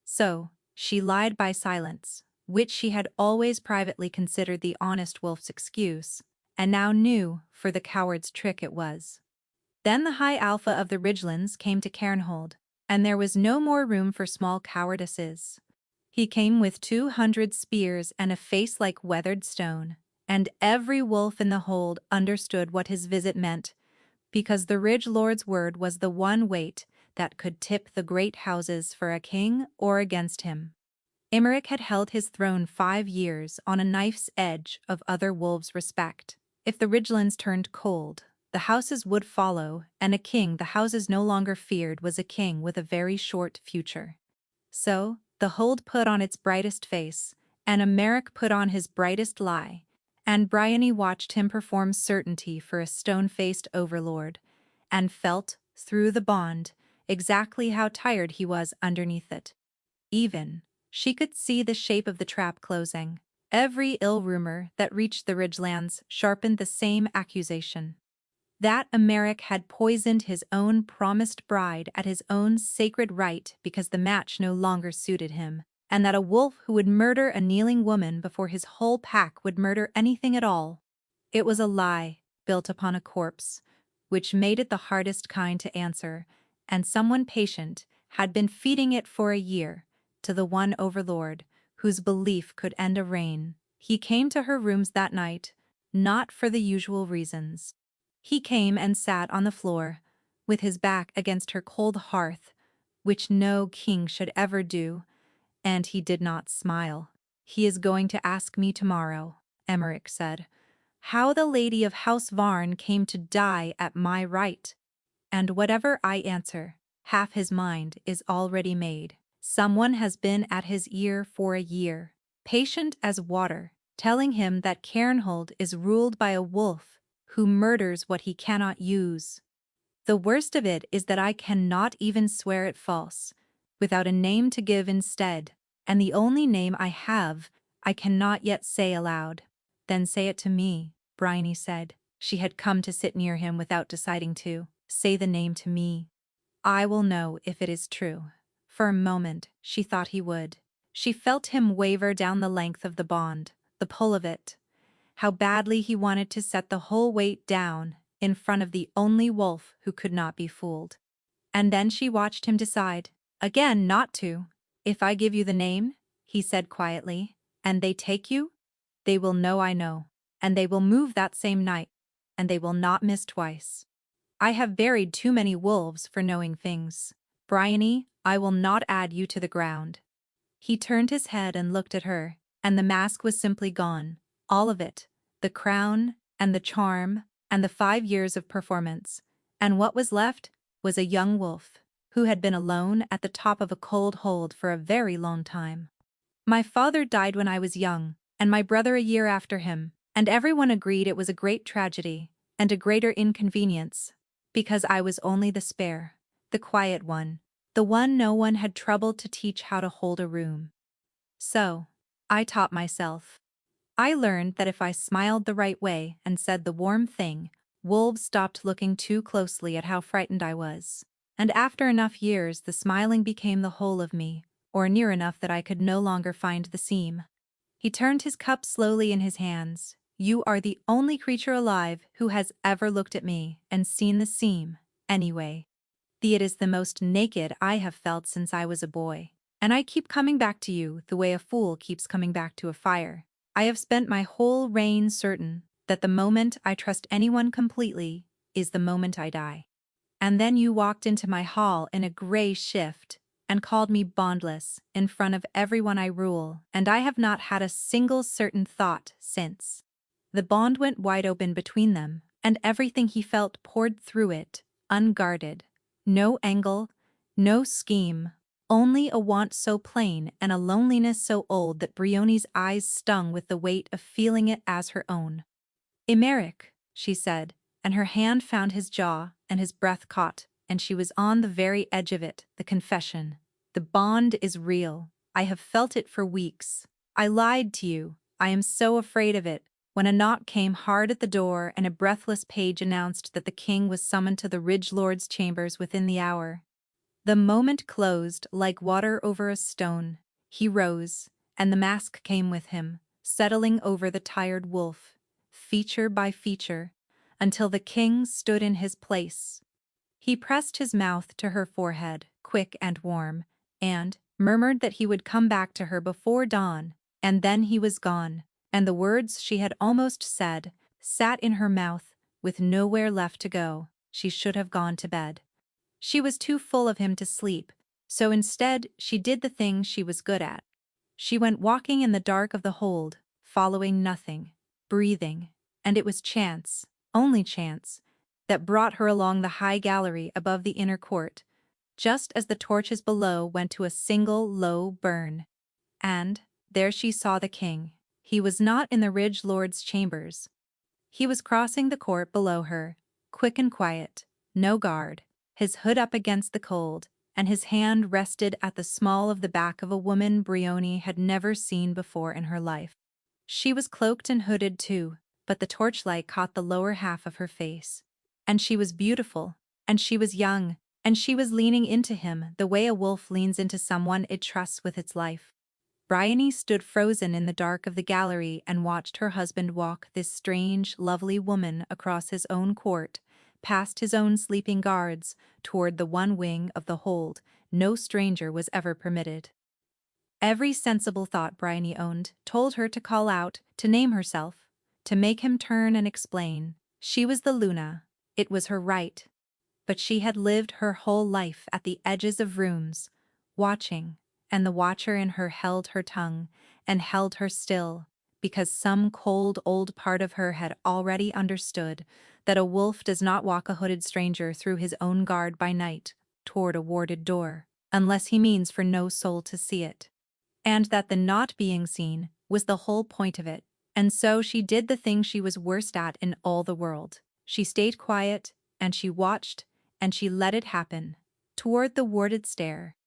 So, she lied by silence, which she had always privately considered the honest wolf's excuse, and now knew for the coward's trick it was. Then the high alpha of the Ridgelands came to Cairnhold, and there was no more room for small cowardices. He came with 200 spears and a face like weathered stone, and every wolf in the hold understood what his visit meant, because the Ridge Lord's word was the one weight that could tip the great houses for a king or against him. Emmerich had held his throne 5 years on a knife's edge of other wolves' respect. If the Ridgelands turned cold, the houses would follow, and a king the houses no longer feared was a king with a very short future. So, the hold put on its brightest face, and Emmerich put on his brightest lie, and Bryony watched him perform certainty for a stone-faced overlord, and felt, through the bond, exactly how tired he was underneath it. Even, she could see the shape of the trap closing. Every ill rumor that reached the Ridgelands sharpened the same accusation. That Emmerich had poisoned his own promised bride at his own sacred right because the match no longer suited him, and that a wolf who would murder a kneeling woman before his whole pack would murder anything at all. It was a lie, built upon a corpse, which made it the hardest kind to answer, and someone patient had been feeding it for a year, to the one overlord, whose belief could end a reign. He came to her rooms that night, not for the usual reasons. He came and sat on the floor, with his back against her cold hearth, which no king should ever do, and he did not smile. "He is going to ask me tomorrow," Emmerich said, "how the lady of House Varn came to die at my right. And whatever I answer, half his mind is already made. Someone has been at his ear for a year, patient as water, telling him that Cairnhold is ruled by a wolf who murders what he cannot use. The worst of it is that I cannot even swear it false, without a name to give instead, and the only name I have I cannot yet say aloud." "Then say it to me," Bryony said. She had come to sit near him without deciding to. "Say the name to me. I will know if it is true." For a moment, she thought he would. She felt him waver down the length of the bond, the pull of it. How badly he wanted to set the whole weight down in front of the only wolf who could not be fooled. And then she watched him decide, again not to. "If I give you the name," he said quietly, "and they take you, they will know I know, and they will move that same night, and they will not miss twice. I have buried too many wolves for knowing things. Bryony, I will not add you to the ground." He turned his head and looked at her, and the mask was simply gone. All of it, the crown, and the charm, and the 5 years of performance. And what was left was a young wolf, who had been alone at the top of a cold hold for a very long time. "My father died when I was young, and my brother a year after him, and everyone agreed it was a great tragedy, and a greater inconvenience, because I was only the spare, the quiet one, the one no one had troubled to teach how to hold a room. So, I taught myself. I learned that if I smiled the right way and said the warm thing, wolves stopped looking too closely at how frightened I was. And after enough years the smiling became the whole of me, or near enough that I could no longer find the seam." He turned his cup slowly in his hands. "You are the only creature alive who has ever looked at me and seen the seam, anyway. It is the most naked I have felt since I was a boy. And I keep coming back to you the way a fool keeps coming back to a fire. I have spent my whole reign certain that the moment I trust anyone completely is the moment I die. And then you walked into my hall in a gray shift and called me bondless in front of everyone I rule, and I have not had a single certain thought since." The bond went wide open between them, and everything he felt poured through it, unguarded. No angle, no scheme, only a want so plain and a loneliness so old that Bryony's eyes stung with the weight of feeling it as her own. "Emmerich," she said, and her hand found his jaw, and his breath caught, and she was on the very edge of it, the confession. "The bond is real. I have felt it for weeks. I lied to you. I am so afraid of it." When a knock came hard at the door and a breathless page announced that the king was summoned to the Ridge Lord's chambers within the hour. The moment closed like water over a stone. He rose, and the mask came with him, settling over the tired wolf, feature by feature, until the king stood in his place. He pressed his mouth to her forehead, quick and warm, and murmured that he would come back to her before dawn, and then he was gone, and the words she had almost said sat in her mouth with nowhere left to go. She should have gone to bed. She was too full of him to sleep, so instead she did the thing she was good at. She went walking in the dark of the hold, following nothing, breathing, and it was chance, only chance, that brought her along the high gallery above the inner court, just as the torches below went to a single low burn. And there she saw the king. He was not in the Ridge Lord's chambers. He was crossing the court below her, quick and quiet, no guard, his hood up against the cold, and his hand rested at the small of the back of a woman Briony had never seen before in her life. She was cloaked and hooded too, but the torchlight caught the lower half of her face. And she was beautiful, and she was young, and she was leaning into him the way a wolf leans into someone it trusts with its life. Bryony stood frozen in the dark of the gallery and watched her husband walk this strange, lovely woman across his own court, past his own sleeping guards, toward the one wing of the hold no stranger was ever permitted. Every sensible thought Bryony owned told her to call out, to name herself, to make him turn and explain. She was the Luna. It was her right. But she had lived her whole life at the edges of rooms, watching, and the watcher in her held her tongue, and held her still, because some cold old part of her had already understood that a wolf does not walk a hooded stranger through his own guard by night, toward a warded door, unless he means for no soul to see it. And that the not being seen was the whole point of it, and so she did the thing she was worst at in all the world. She stayed quiet, and she watched, and she let it happen, toward the warded stair,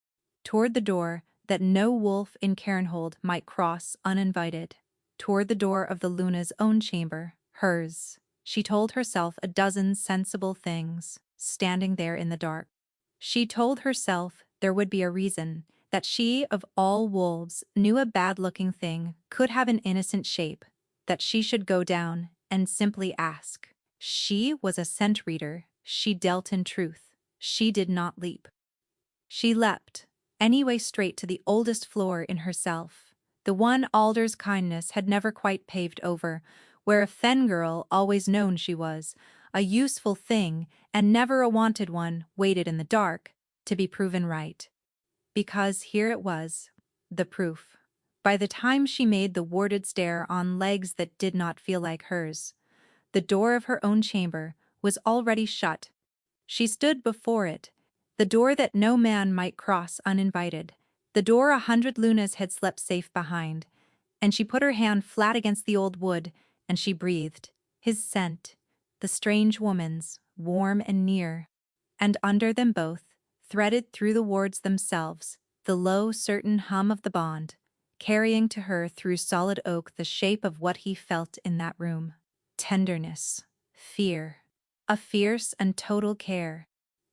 toward the door that no wolf in Cairnhold might cross uninvited, toward the door of the Luna's own chamber, hers. She told herself a dozen sensible things, standing there in the dark. She told herself there would be a reason, that she of all wolves knew a bad-looking thing could have an innocent shape, that she should go down and simply ask. She was a scent reader, she dealt in truth, she did not leap. She leapt, anyway, straight to the oldest floor in herself, the one Alder's kindness had never quite paved over, where a fen girl always known she was, a useful thing and never a wanted one, waited in the dark, to be proven right. Because here it was, the proof. By the time she made the warded stair on legs that did not feel like hers, the door of her own chamber was already shut. She stood before it, the door that no man might cross uninvited, the door 100 Lunas had slept safe behind, and she put her hand flat against the old wood, and she breathed, his scent, the strange woman's, warm and near, and under them both, threaded through the wards themselves, the low certain hum of the bond, carrying to her through solid oak the shape of what he felt in that room. Tenderness, fear, a fierce and total care.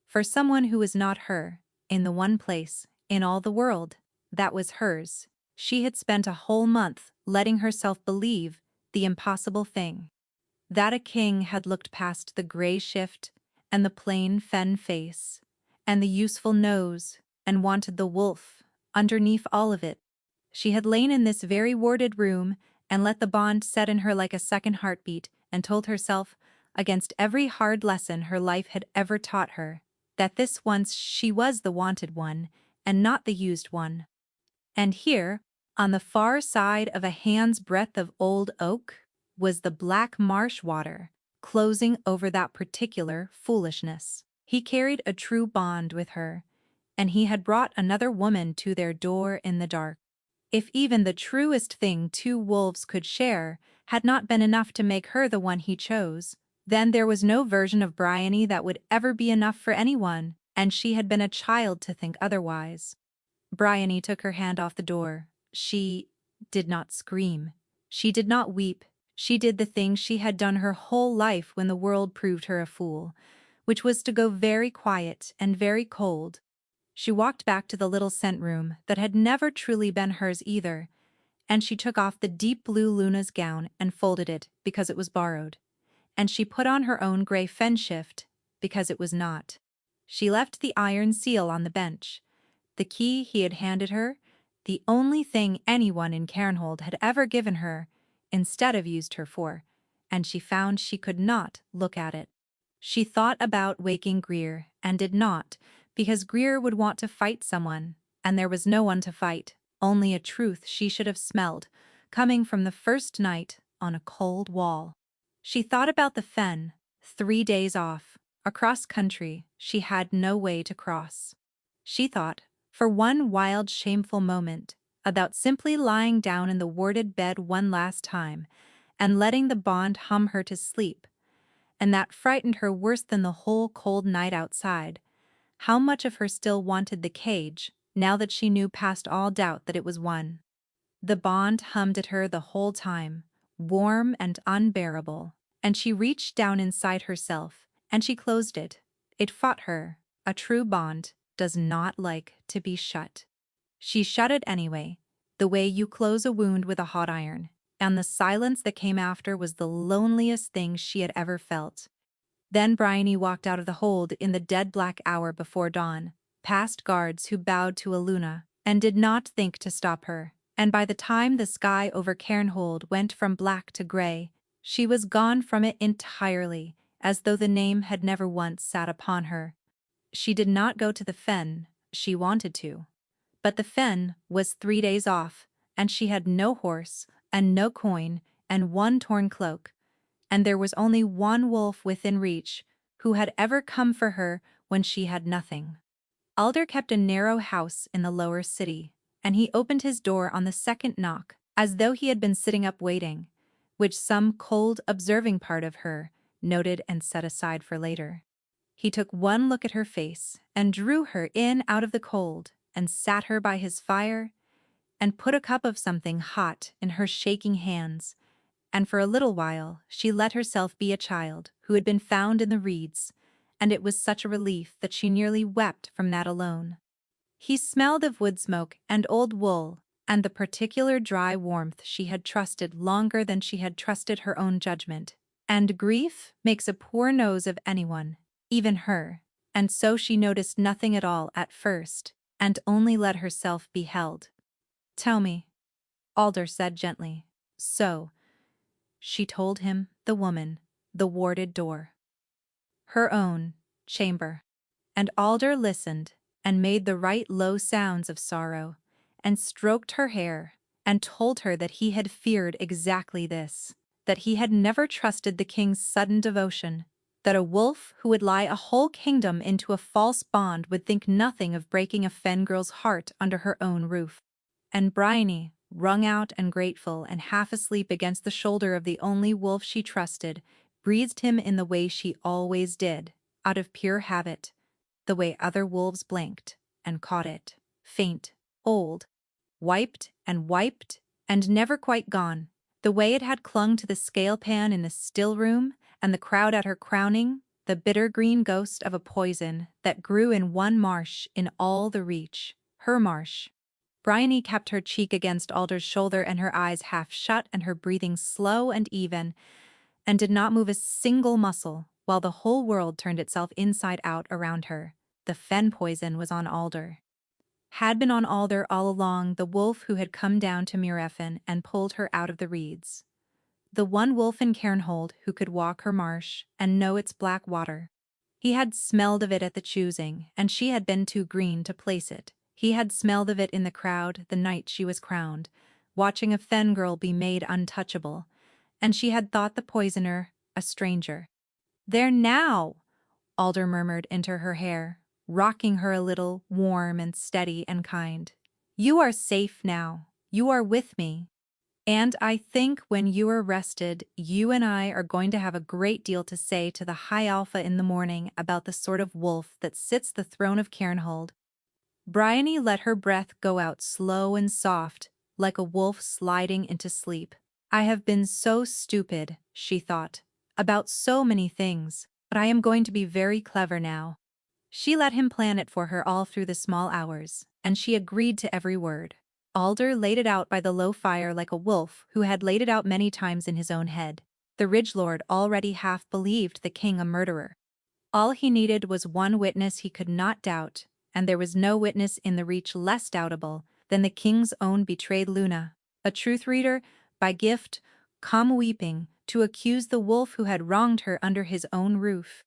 For someone who was not her, in the one place, in all the world, that was hers, she had spent a whole month letting herself believe the impossible thing. That a king had looked past the grey shift and the plain fen face and the useful nose and wanted the wolf underneath all of it. She had lain in this very warded room and let the bond set in her like a second heartbeat and told herself, against every hard lesson her life had ever taught her, that this once she was the wanted one and not the used one. And here, on the far side of a hand's breadth of old oak, was the black marsh water, closing over that particular foolishness. He carried a true bond with her, and he had brought another woman to their door in the dark. If even the truest thing two wolves could share had not been enough to make her the one he chose, then there was no version of Bryony that would ever be enough for anyone, and she had been a child to think otherwise. Bryony took her hand off the door. She did not scream. She did not weep. She did the thing she had done her whole life when the world proved her a fool, which was to go very quiet and very cold. She walked back to the little scent room that had never truly been hers either, and she took off the deep blue Luna's gown and folded it because it was borrowed, and she put on her own grey fen shift because it was not. She left the iron seal on the bench, the key he had handed her, the only thing anyone in Cairnhold had ever given her, instead of used her for, and she found she could not look at it. She thought about waking Greer and did not, because Greer would want to fight someone, and there was no one to fight, only a truth she should have smelled, coming from the first night on a cold wall. She thought about the fen, 3 days off, across country she had no way to cross. She thought, for one wild shameful moment, about simply lying down in the warded bed one last time and letting the bond hum her to sleep, and that frightened her worse than the whole cold night outside. How much of her still wanted the cage, now that she knew past all doubt that it was won? The bond hummed at her the whole time, warm and unbearable, and she reached down inside herself, and she closed it. It fought her. A true bond does not like to be shut. She shut it anyway, the way you close a wound with a hot iron, and the silence that came after was the loneliest thing she had ever felt. Then Bryony walked out of the hold in the dead black hour before dawn, past guards who bowed to Aluna and did not think to stop her, and by the time the sky over Cairnhold went from black to grey, she was gone from it entirely, as though the name had never once sat upon her. She did not go to the fen, she wanted to. But the fen was 3 days off, and she had no horse, and no coin, and one torn cloak, and there was only one wolf within reach, who had ever come for her when she had nothing. Alder kept a narrow house in the lower city, and he opened his door on the second knock, as though he had been sitting up waiting, which some cold, observing part of her noted and set aside for later. He took one look at her face and drew her in out of the cold and sat her by his fire and put a cup of something hot in her shaking hands, and for a little while she let herself be a child who had been found in the reeds, and it was such a relief that she nearly wept from that alone. He smelled of wood smoke and old wool, and the particular dry warmth she had trusted longer than she had trusted her own judgment. And grief makes a poor nose of anyone, even her, and so she noticed nothing at all at first, and only let herself be held. "Tell me," Alder said gently. So, she told him, the woman, the warded door. Her own chamber. And Alder listened, and made the right low sounds of sorrow, and stroked her hair, and told her that he had feared exactly this, that he had never trusted the king's sudden devotion, that a wolf who would lie a whole kingdom into a false bond would think nothing of breaking a fen girl's heart under her own roof. And Bryony, wrung out and grateful and half asleep against the shoulder of the only wolf she trusted, breathed him in the way she always did, out of pure habit, the way other wolves blinked and caught it, faint, old, wiped, and never quite gone, the way it had clung to the scale pan in the still room and the crowd at her crowning, the bitter green ghost of a poison that grew in one marsh in all the reach, her marsh. Bryony kept her cheek against Alder's shoulder and her eyes half shut and her breathing slow and even, and did not move a single muscle, while the whole world turned itself inside out around her. The fen poison was on Alder. Had been on Alder all along, the wolf who had come down to Muirefen and pulled her out of the reeds. The one wolf in Cairnhold who could walk her marsh and know its black water. He had smelled of it at the choosing, and she had been too green to place it. He had smelled of it in the crowd the night she was crowned, watching a fen girl be made untouchable, and she had thought the poisoner a stranger. "There now," Alder murmured into her hair, rocking her a little, warm and steady and kind. "You are safe now. You are with me. And I think when you are rested, you and I are going to have a great deal to say to the High Alpha in the morning about the sort of wolf that sits the throne of Cairnhold." Bryony let her breath go out slow and soft, like a wolf sliding into sleep. "I have been so stupid," she thought, "about so many things, but I am going to be very clever now." She let him plan it for her all through the small hours, and she agreed to every word. Alder laid it out by the low fire like a wolf who had laid it out many times in his own head. The Ridgelord already half believed the king a murderer. All he needed was one witness he could not doubt, and there was no witness in the Reach less doubtable than the king's own betrayed Luna, a truth reader, by gift, come weeping, to accuse the wolf who had wronged her under his own roof.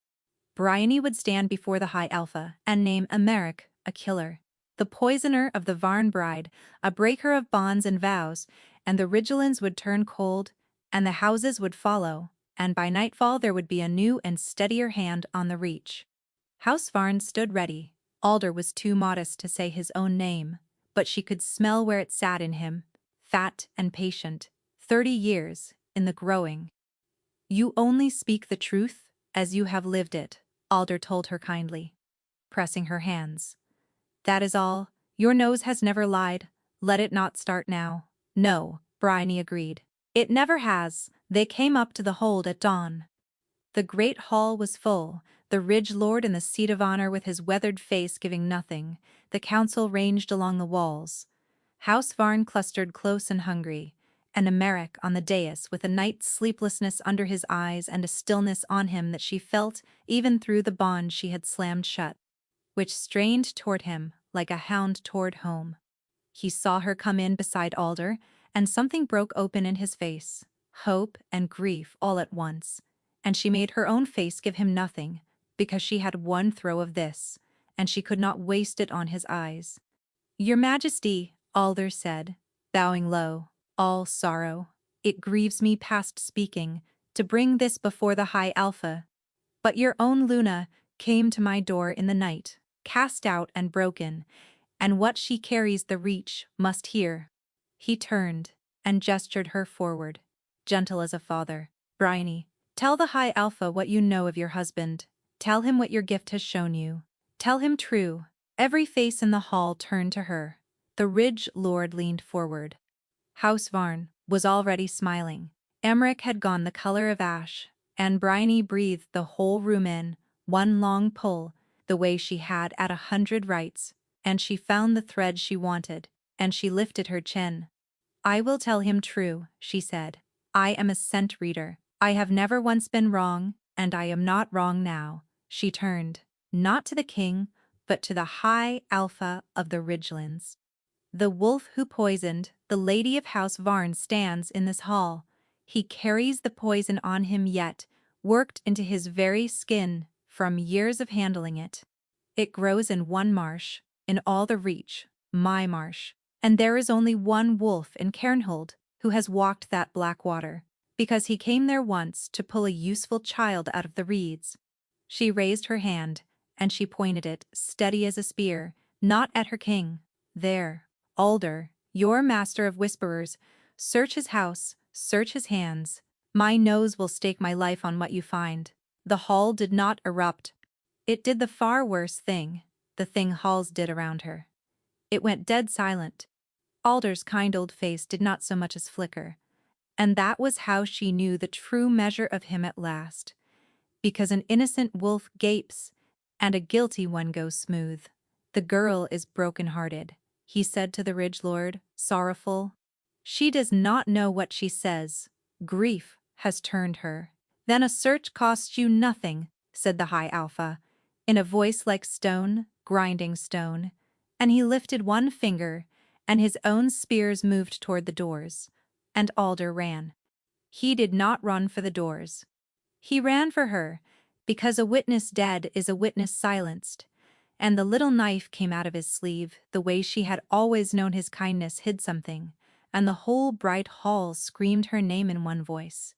Bryony would stand before the High Alpha and name Emeric a killer, the poisoner of the Varn bride, a breaker of bonds and vows, and the Ridgelins would turn cold, and the houses would follow, and by nightfall there would be a new and steadier hand on the reach. House Varn stood ready. Alder was too modest to say his own name, but she could smell where it sat in him, fat and patient, 30 years, in the growing. "You only speak the truth, as you have lived it," Alder told her kindly, pressing her hands. "That is all. Your nose has never lied. Let it not start now." "No," Bryony agreed. "It never has." They came up to the hold at dawn. The great hall was full, the Ridge Lord in the seat of honor with his weathered face giving nothing, the council ranged along the walls. House Varn clustered close and hungry, and Emeric on the dais with a night's sleeplessness under his eyes and a stillness on him that she felt even through the bond she had slammed shut, which strained toward him like a hound toward home. He saw her come in beside Alder, and something broke open in his face, hope and grief all at once, and she made her own face give him nothing, because she had one throw of this, and she could not waste it on his eyes. "Your Majesty," Alder said, bowing low, all sorrow, "it grieves me past speaking, to bring this before the High Alpha. But your own Luna came to my door in the night, cast out and broken, and what she carries the Reach must hear." He turned and gestured her forward, gentle as a father. "Bryony, tell the High Alpha what you know of your husband. Tell him what your gift has shown you. Tell him true." Every face in the hall turned to her. The Ridge Lord leaned forward. House Varn was already smiling. Emeric had gone the color of ash, and Bryony breathed the whole room in, one long pull, the way she had at 100 rights, and she found the thread she wanted, and she lifted her chin. "I will tell him true," she said. "I am a scent reader. I have never once been wrong, and I am not wrong now." She turned, not to the king, but to the High Alpha of the Ridgelands. "The wolf who poisoned the lady of House Varn stands in this hall. He carries the poison on him yet, worked into his very skin from years of handling it. It grows in one marsh, in all the Reach, my marsh, and there is only one wolf in Cairnhold who has walked that black water, because he came there once to pull a useful child out of the reeds." She raised her hand, and she pointed it, steady as a spear, not at her king. "There, Alder, your master of whisperers, search his house, search his hands. My nose will stake my life on what you find." The hall did not erupt. It did the far worse thing, the thing halls did around her. It went dead silent. Alder's kind old face did not so much as flicker, and that was how she knew the true measure of him at last. Because an innocent wolf gapes, and a guilty one goes smooth. "The girl is broken-hearted," he said to the Ridge Lord, sorrowful. "She does not know what she says. Grief has turned her." "Then a search costs you nothing," said the High Alpha, in a voice like stone, grinding stone, and he lifted one finger, and his own spears moved toward the doors, and Alder ran. He did not run for the doors. He ran for her, because a witness dead is a witness silenced, and the little knife came out of his sleeve the way she had always known his kindness hid something, and the whole bright hall screamed her name in one voice.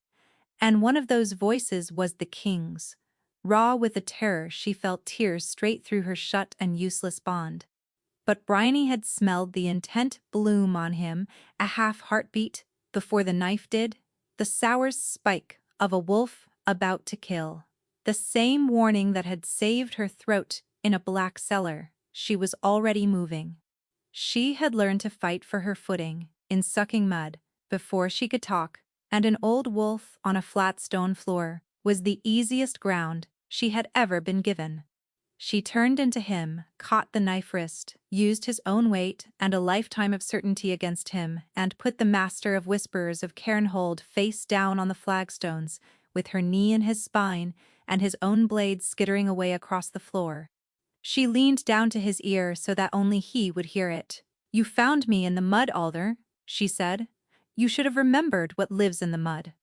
And one of those voices was the king's. Raw with the terror, she felt tears straight through her shut and useless bond. But Bryony had smelled the intent bloom on him, a half-heartbeat, before the knife did, the sour spike of a wolf about to kill. The same warning that had saved her throat in a black cellar. She was already moving. She had learned to fight for her footing, in sucking mud, before she could talk, and an old wolf on a flat stone floor was the easiest ground she had ever been given. She turned into him, caught the knife wrist, used his own weight and a lifetime of certainty against him, and put the master of whisperers of Cairnhold face down on the flagstones, with her knee in his spine and his own blade skittering away across the floor. She leaned down to his ear so that only he would hear it. "You found me in the mud, Alder," she said. "You should have remembered what lives in the mud."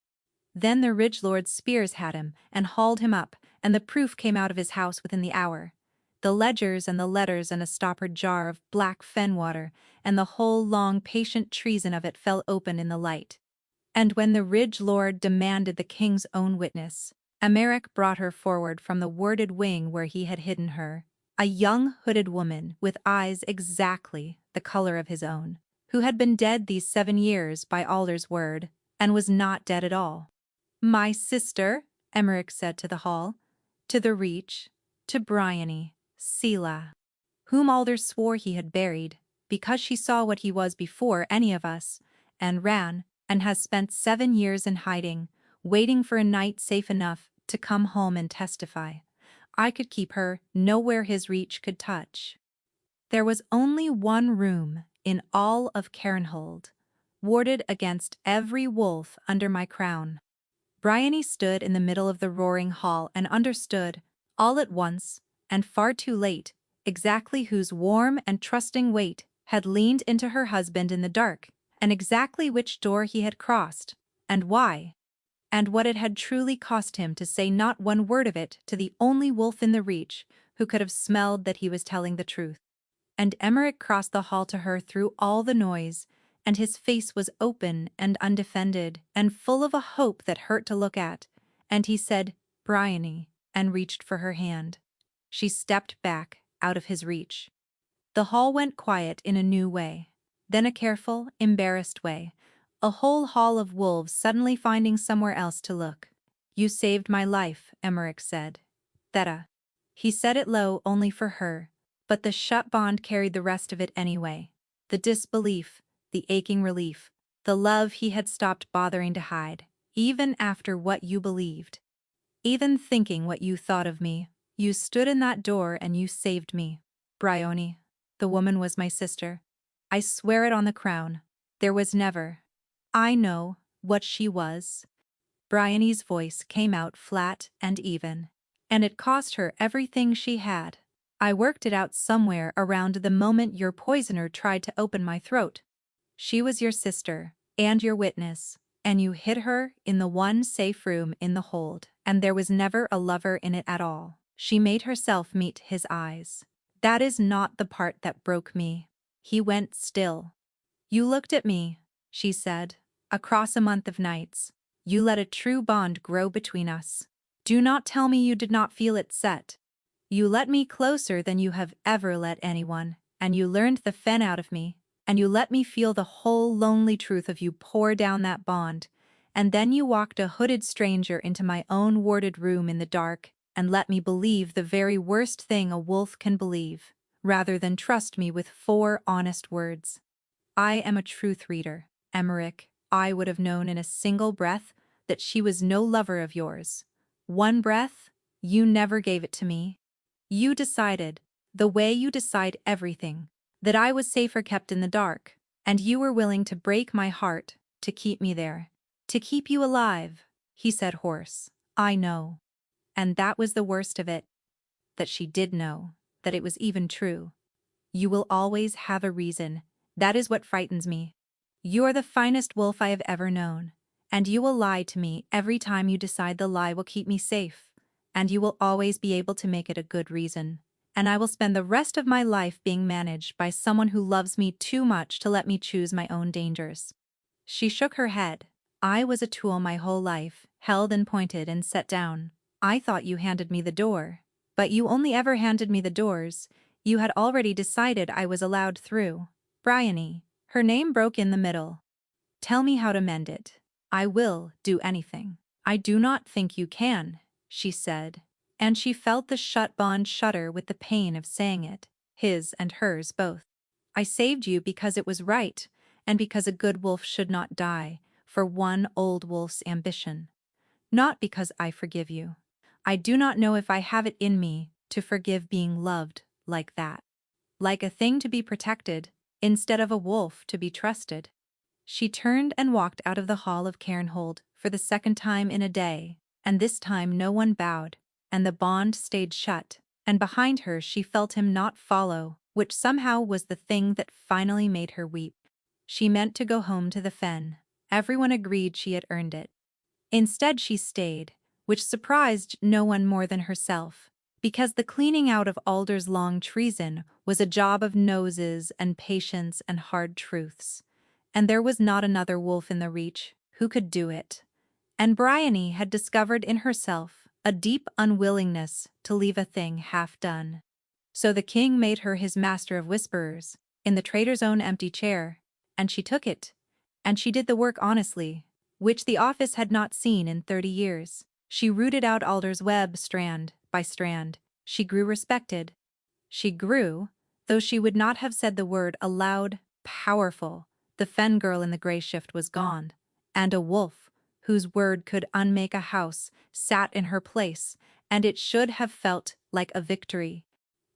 Then the Ridge Lord's spears had him and hauled him up, and the proof came out of his house within the hour. The ledgers and the letters and a stoppered jar of black fen water, and the whole long patient treason of it fell open in the light. And when the Ridge Lord demanded the king's own witness, Emeric brought her forward from the worded wing where he had hidden her, a young hooded woman with eyes exactly the color of his own, who had been dead these 7 years by Alder's word, and was not dead at all. "My sister," Emeric said to the hall, to the Reach, to Bryony, Selah, whom Alder swore he had buried, because she saw what he was before any of us, and ran, and has spent 7 years in hiding, waiting for a night safe enough to come home and testify. I could keep her nowhere his reach could touch. There was only one room in all of Cairnhold, warded against every wolf under my crown. Bryony stood in the middle of the roaring hall and understood, all at once, and far too late, exactly whose warm and trusting weight had leaned into her husband in the dark, and exactly which door he had crossed, and why, and what it had truly cost him to say not one word of it to the only wolf in the Reach who could have smelled that he was telling the truth. And Emeric crossed the hall to her through all the noise, and his face was open and undefended and full of a hope that hurt to look at, and he said, "Bryony," and reached for her hand. She stepped back, out of his reach. The hall went quiet in a new way, then a careful, embarrassed way, a whole hall of wolves suddenly finding somewhere else to look. "You saved my life," Emeric said. "Theta." He said it low only for her, but the shut bond carried the rest of it anyway. The disbelief, the aching relief, the love he had stopped bothering to hide, even after what you believed. Even thinking what you thought of me, you stood in that door and you saved me. Bryony, the woman was my sister. I swear it on the crown. There was never. I know what she was. Bryony's voice came out flat and even, and it cost her everything she had. I worked it out somewhere around the moment your poisoner tried to open my throat. She was your sister, and your witness, and you hid her in the one safe room in the hold, and there was never a lover in it at all. She made herself meet his eyes. That is not the part that broke me. He went still. "You looked at me," she said, "across a month of nights. You let a true bond grow between us. Do not tell me you did not feel it set. You let me closer than you have ever let anyone, and you learned the fen out of me, and you let me feel the whole lonely truth of you pour down that bond, and then you walked a hooded stranger into my own warded room in the dark and let me believe the very worst thing a wolf can believe, rather than trust me with 4 honest words. I am a truth reader, Emeric. I would have known in a single breath that she was no lover of yours. One breath, you never gave it to me. You decided, the way you decide everything, that I was safer kept in the dark, and you were willing to break my heart to keep me there, to keep you alive," he said hoarse. "I know." And that was the worst of it, that she did know, that it was even true. "You will always have a reason. That is what frightens me. You are the finest wolf I have ever known, and you will lie to me every time you decide the lie will keep me safe, and you will always be able to make it a good reason. And I will spend the rest of my life being managed by someone who loves me too much to let me choose my own dangers." She shook her head. "I was a tool my whole life, held and pointed and set down. I thought you handed me the door. But you only ever handed me the doors. You had already decided I was allowed through." Bryony, her name broke in the middle. "Tell me how to mend it. I will do anything." "I do not think you can," she said, and she felt the shut bond shudder with the pain of saying it, his and hers both. "I saved you because it was right, and because a good wolf should not die for one old wolf's ambition. Not because I forgive you. I do not know if I have it in me to forgive being loved like that. Like a thing to be protected, instead of a wolf to be trusted." She turned and walked out of the hall of Cairnhold for the 2nd time in a day, and this time no one bowed, and the bond stayed shut, and behind her she felt him not follow, which somehow was the thing that finally made her weep. She meant to go home to the fen. Everyone agreed she had earned it. Instead she stayed, which surprised no one more than herself, because the cleaning out of Alder's long treason was a job of noses and patience and hard truths, and there was not another wolf in the Reach who could do it. And Bryony had discovered in herself a deep unwillingness to leave a thing half done. So the king made her his master of whisperers, in the trader's own empty chair, and she took it, and she did the work honestly, which the office had not seen in 30 years. She rooted out Alder's web strand by strand. She grew respected. She grew, though she would not have said the word aloud, powerful. The fen girl in the gray shift was gone, and a wolf, whose word could unmake a house, sat in her place, and it should have felt like a victory.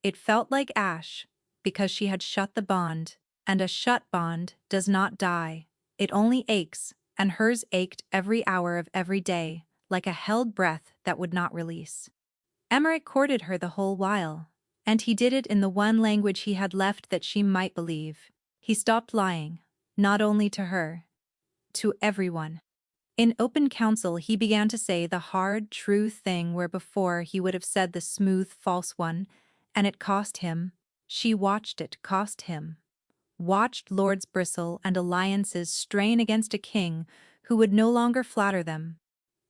It felt like ash, because she had shut the bond, and a shut bond does not die. It only aches, and hers ached every hour of every day, like a held breath that would not release. Emmerich courted her the whole while, and he did it in the one language he had left that she might believe. He stopped lying, not only to her, to everyone. In open council he began to say the hard, true thing where before he would have said the smooth, false one, and it cost him. She watched it cost him. Watched lords bristle and alliances strain against a king who would no longer flatter them.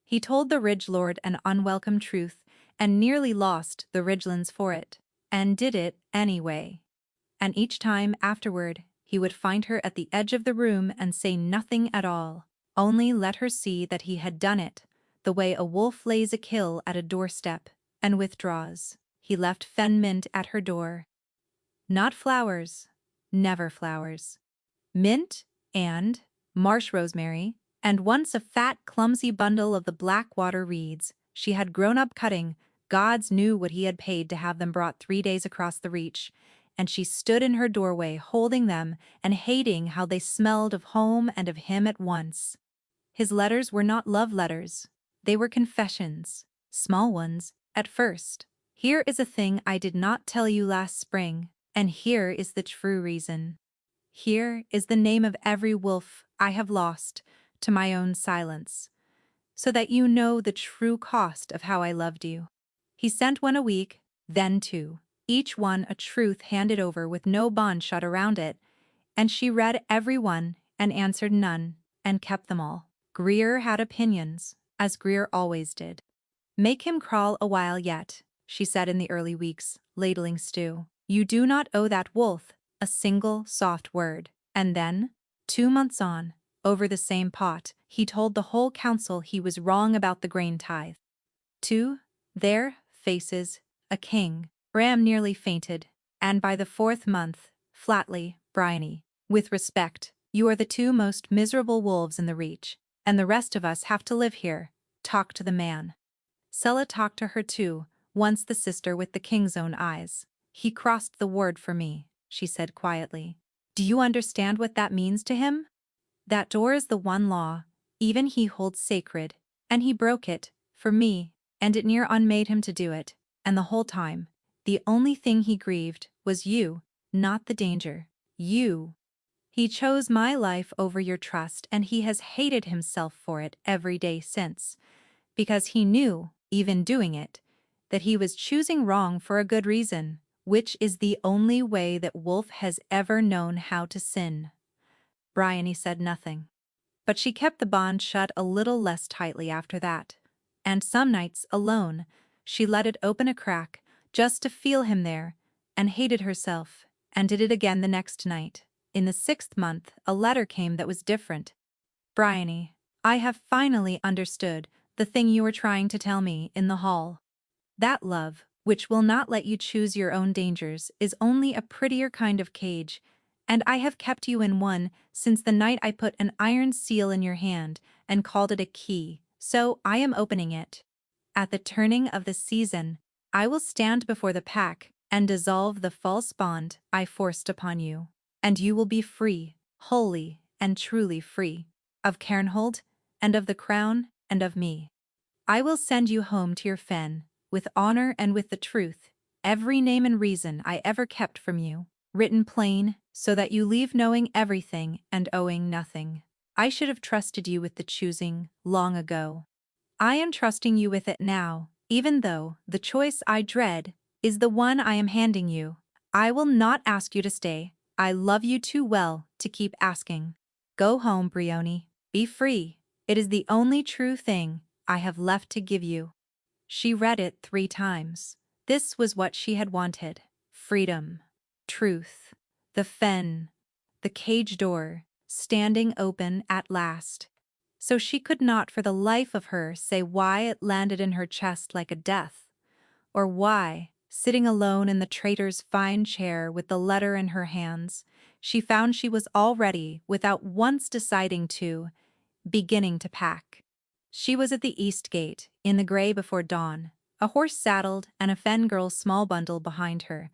He told the Ridge Lord an unwelcome truth and nearly lost the Ridgelands for it, and did it anyway. And each time afterward he would find her at the edge of the room and say nothing at all, only let her see that he had done it, the way a wolf lays a kill at a doorstep, and withdraws. He left fen mint at her door. Not flowers, never flowers. Mint and marsh rosemary, and once a fat, clumsy bundle of the black water reeds she had grown up cutting. Gods knew what he had paid to have them brought 3 days across the Reach, and she stood in her doorway holding them and hating how they smelled of home and of him at once. His letters were not love letters. They were confessions, small ones, at first. Here is a thing I did not tell you last spring, and here is the true reason. Here is the name of every wolf I have lost to my own silence, so that you know the true cost of how I loved you. He sent one a week, then 2, each one a truth handed over with no bond shut around it, and she read every one and answered none, and kept them all. Greer had opinions, as Greer always did. Make him crawl a while yet, she said in the early weeks, ladling stew. You do not owe that wolf a single soft word. And then, 2 months on, over the same pot, he told the whole council he was wrong about the grain tithe. 2, their faces, a king. Bram nearly fainted, and by the 4th month, flatly, Bryony, with respect, you are the 2 most miserable wolves in the Reach, and the rest of us have to live here. Talk to the man. Sella talked to her too, once the sister with the king's own eyes. He crossed the ward for me, she said quietly. Do you understand what that means to him? That door is the one law, even he holds sacred, and he broke it, for me, and it near unmade him to do it, and the whole time, the only thing he grieved was you, not the danger. You. He chose my life over your trust, and he has hated himself for it every day since, because he knew, even doing it, that he was choosing wrong for a good reason, which is the only way that Wolf has ever known how to sin. Bryony said nothing, but she kept the bond shut a little less tightly after that, and some nights, alone, she let it open a crack, just to feel him there, and hated herself, and did it again the next night. In the 6th month, a letter came that was different. Bryony, I have finally understood the thing you were trying to tell me in the hall. That love, which will not let you choose your own dangers, is only a prettier kind of cage, and I have kept you in one since the night I put an iron seal in your hand and called it a key, so I am opening it. At the turning of the season, I will stand before the pack and dissolve the false bond I forced upon you, and you will be free, wholly and truly free, of Cairnhold, and of the crown, and of me. I will send you home to your fen, with honor and with the truth, every name and reason I ever kept from you, written plain, so that you leave knowing everything and owing nothing. I should have trusted you with the choosing, long ago. I am trusting you with it now, even though the choice I dread is the one I am handing you. I will not ask you to stay. I love you too well to keep asking. Go home, Brioni. Be free. It is the only true thing I have left to give you. She read it 3 times. This was what she had wanted. Freedom. Truth. The fen. The cage door, standing open at last. So she could not for the life of her say why it landed in her chest like a death, or why, sitting alone in the traitor's fine chair with the letter in her hands, she found she was already, without once deciding to, beginning to pack. She was at the east gate, in the gray before dawn, a horse saddled and a fen girl's small bundle behind her,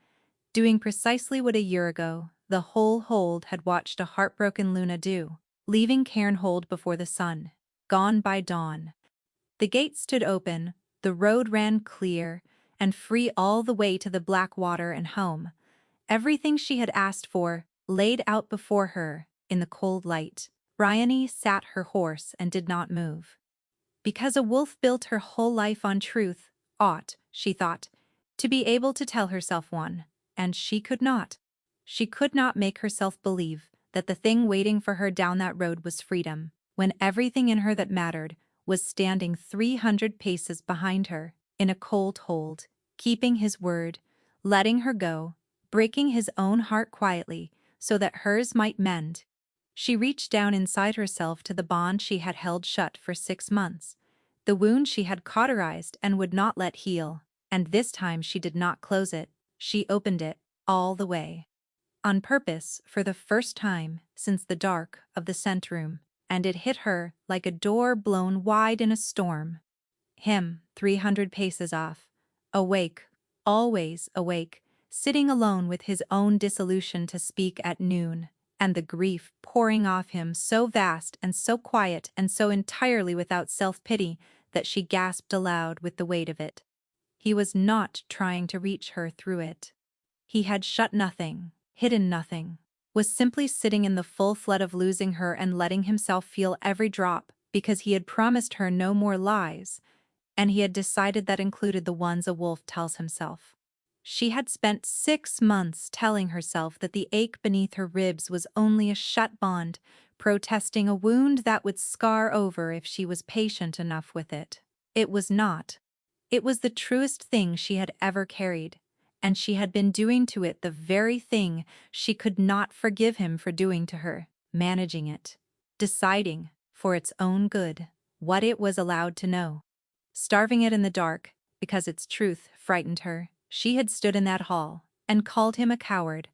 doing precisely what a year ago the whole hold had watched a heartbroken Luna do, leaving Cairnhold before the sun, gone by dawn. The gate stood open, the road ran clear and free all the way to the Blackwater and home. Everything she had asked for laid out before her in the cold light. Bryony sat her horse and did not move. Because a wolf built her whole life on truth, ought, she thought, to be able to tell herself one, and she could not. She could not make herself believe that the thing waiting for her down that road was freedom, when everything in her that mattered was standing 300 paces behind her, in a cold hold, keeping his word, letting her go, breaking his own heart quietly so that hers might mend. She reached down inside herself to the bond she had held shut for 6 months, the wound she had cauterized and would not let heal, and this time she did not close it, she opened it, all the way. On purpose, for the first time since the dark of the scent room, and it hit her like a door blown wide in a storm. Him, 300 paces off, awake, always awake, sitting alone with his own dissolution to speak at noon, and the grief pouring off him so vast and so quiet and so entirely without self-pity that she gasped aloud with the weight of it. He was not trying to reach her through it. He had shut nothing, hidden nothing, was simply sitting in the full flood of losing her and letting himself feel every drop because he had promised her no more lies, and he had decided that included the ones a wolf tells himself. She had spent 6 months telling herself that the ache beneath her ribs was only a shut bond, protesting a wound that would scar over if she was patient enough with it. It was not. It was the truest thing she had ever carried, and she had been doing to it the very thing she could not forgive him for doing to her, managing it, deciding, for its own good, what it was allowed to know. Starving it in the dark, because its truth frightened her, she had stood in that hall and called him a coward,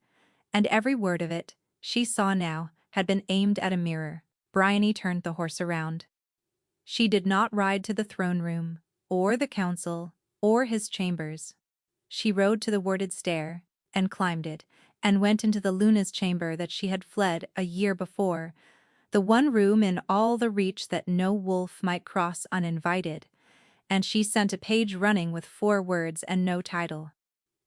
and every word of it, she saw now, had been aimed at a mirror. Bryony turned the horse around. She did not ride to the throne room, or the council, or his chambers. She rode to the warded stair, and climbed it, and went into the Luna's chamber that she had fled a year before, the one room in all the reach that no wolf might cross uninvited, and she sent a page running with 4 words and no title.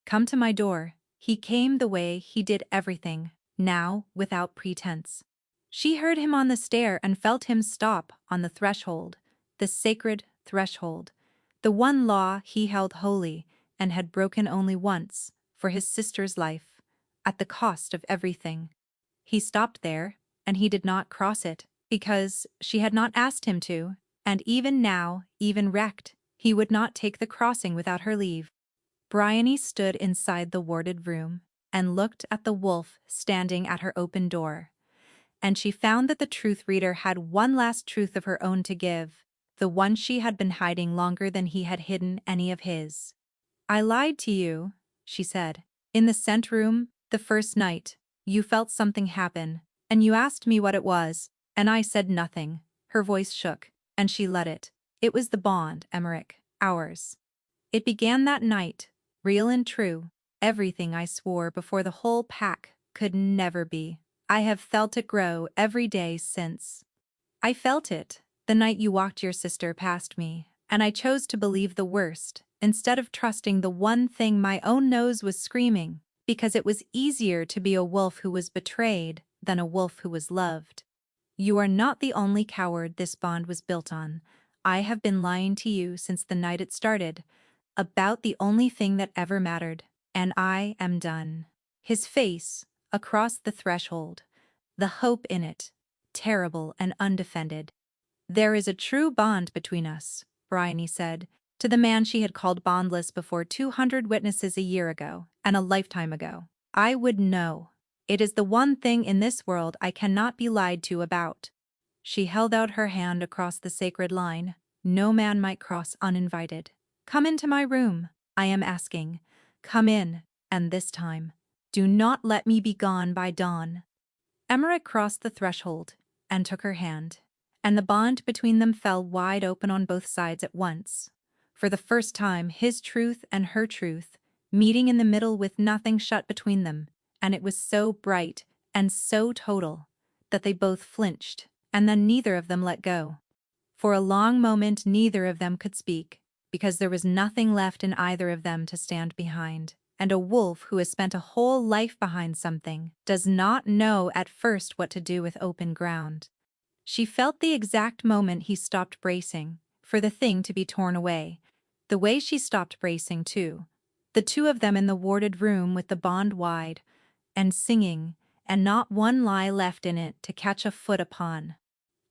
Come to my door. He came the way he did everything, now without pretense. She heard him on the stair and felt him stop on the threshold, the sacred threshold, the one law he held holy and had broken only once, for his sister's life, at the cost of everything. He stopped there, and he did not cross it, because she had not asked him to, and even now, even wrecked, he would not take the crossing without her leave. Bryony stood inside the warded room and looked at the wolf standing at her open door, and she found that the truth reader had one last truth of her own to give, the one she had been hiding longer than he had hidden any of his. I lied to you, she said. In the scent room, the first night, you felt something happen, and you asked me what it was, and I said nothing. Her voice shook, and she let it. It was the bond, Emmerich, ours. It began that night, real and true, everything I swore before the whole pack could never be. I have felt it grow every day since. I felt it, the night you walked your sister past me, and I chose to believe the worst, instead of trusting the one thing my own nose was screaming, because it was easier to be a wolf who was betrayed than a wolf who was loved. You are not the only coward this bond was built on. I have been lying to you since the night it started, about the only thing that ever mattered, and I am done." His face, across the threshold, the hope in it, terrible and undefended. "There is a true bond between us," Bryony said, to the man she had called bondless before 200 witnesses a year ago, and a lifetime ago. "I would know. It is the one thing in this world I cannot be lied to about." She held out her hand across the sacred line. No man might cross uninvited. "Come into my room, I am asking. Come in, and this time, do not let me be gone by dawn." Emmerich crossed the threshold and took her hand, and the bond between them fell wide open on both sides at once. For the first time, his truth and her truth, meeting in the middle with nothing shut between them, and it was so bright and so total that they both flinched, and then neither of them let go. For a long moment neither of them could speak, because there was nothing left in either of them to stand behind. And a wolf who has spent a whole life behind something does not know at first what to do with open ground. She felt the exact moment he stopped bracing for the thing to be torn away. The way she stopped bracing, too. The two of them in the warded room with the bond wide, and singing, and not one lie left in it to catch a foot upon.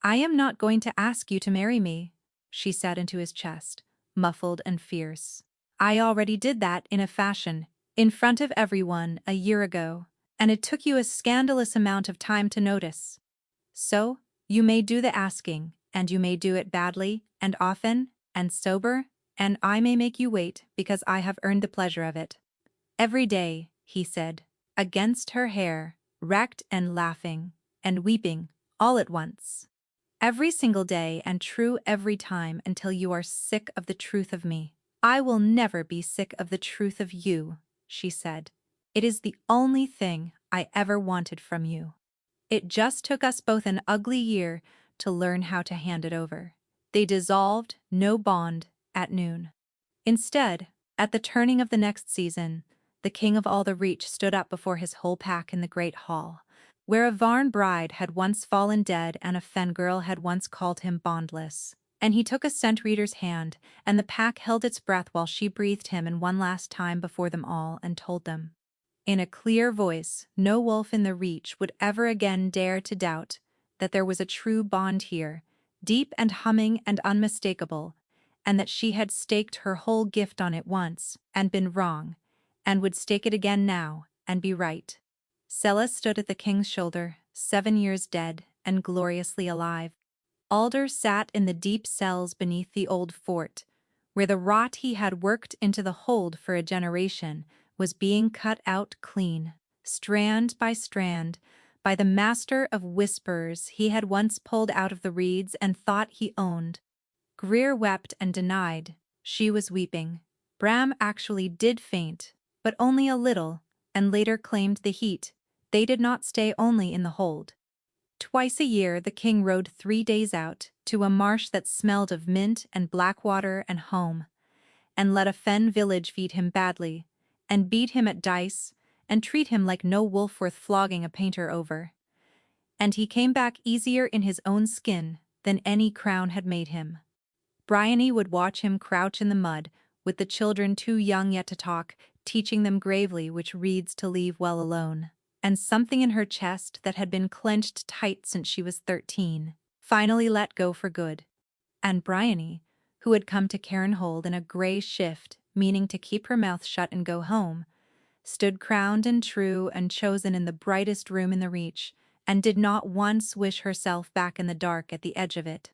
"I am not going to ask you to marry me," she said into his chest, muffled and fierce. "I already did that in a fashion, in front of everyone, a year ago, and it took you a scandalous amount of time to notice. So, you may do the asking, and you may do it badly, and often, and sober, and I may make you wait because I have earned the pleasure of it." "Every day," he said, against her hair, wrecked and laughing, and weeping, all at once. "Every single day and true every time until you are sick of the truth of me." "I will never be sick of the truth of you," she said. "It is the only thing I ever wanted from you. It just took us both an ugly year to learn how to hand it over." They dissolved, no bond, at noon. Instead, at the turning of the next season, the king of all the Reach stood up before his whole pack in the great hall, where a Varn bride had once fallen dead and a Fen girl had once called him bondless. And he took a scent reader's hand, and the pack held its breath while she breathed him in one last time before them all and told them, in a clear voice, no wolf in the Reach would ever again dare to doubt that there was a true bond here, deep and humming and unmistakable, and that she had staked her whole gift on it once, and been wrong, and would stake it again now, and be right. Sella stood at the king's shoulder, 7 years dead, and gloriously alive. Alder sat in the deep cells beneath the old fort, where the rot he had worked into the hold for a generation was being cut out clean, strand by strand, by the master of whispers he had once pulled out of the reeds and thought he owned. Greer wept and denied she was weeping. Bram actually did faint, but only a little, and later claimed the heat. They did not stay only in the hold. Twice a year the king rode 3 days out to a marsh that smelled of mint and black water and home, and let a Fen village feed him badly, and beat him at dice, and treat him like no wolf worth flogging a painter over. And he came back easier in his own skin than any crown had made him. Bryony would watch him crouch in the mud, with the children too young yet to talk, teaching them gravely which reeds to leave well alone. And something in her chest that had been clenched tight since she was 13, finally let go for good. And Bryony, who had come to Cairnhold in a grey shift, meaning to keep her mouth shut and go home, stood crowned and true and chosen in the brightest room in the Reach, and did not once wish herself back in the dark at the edge of it.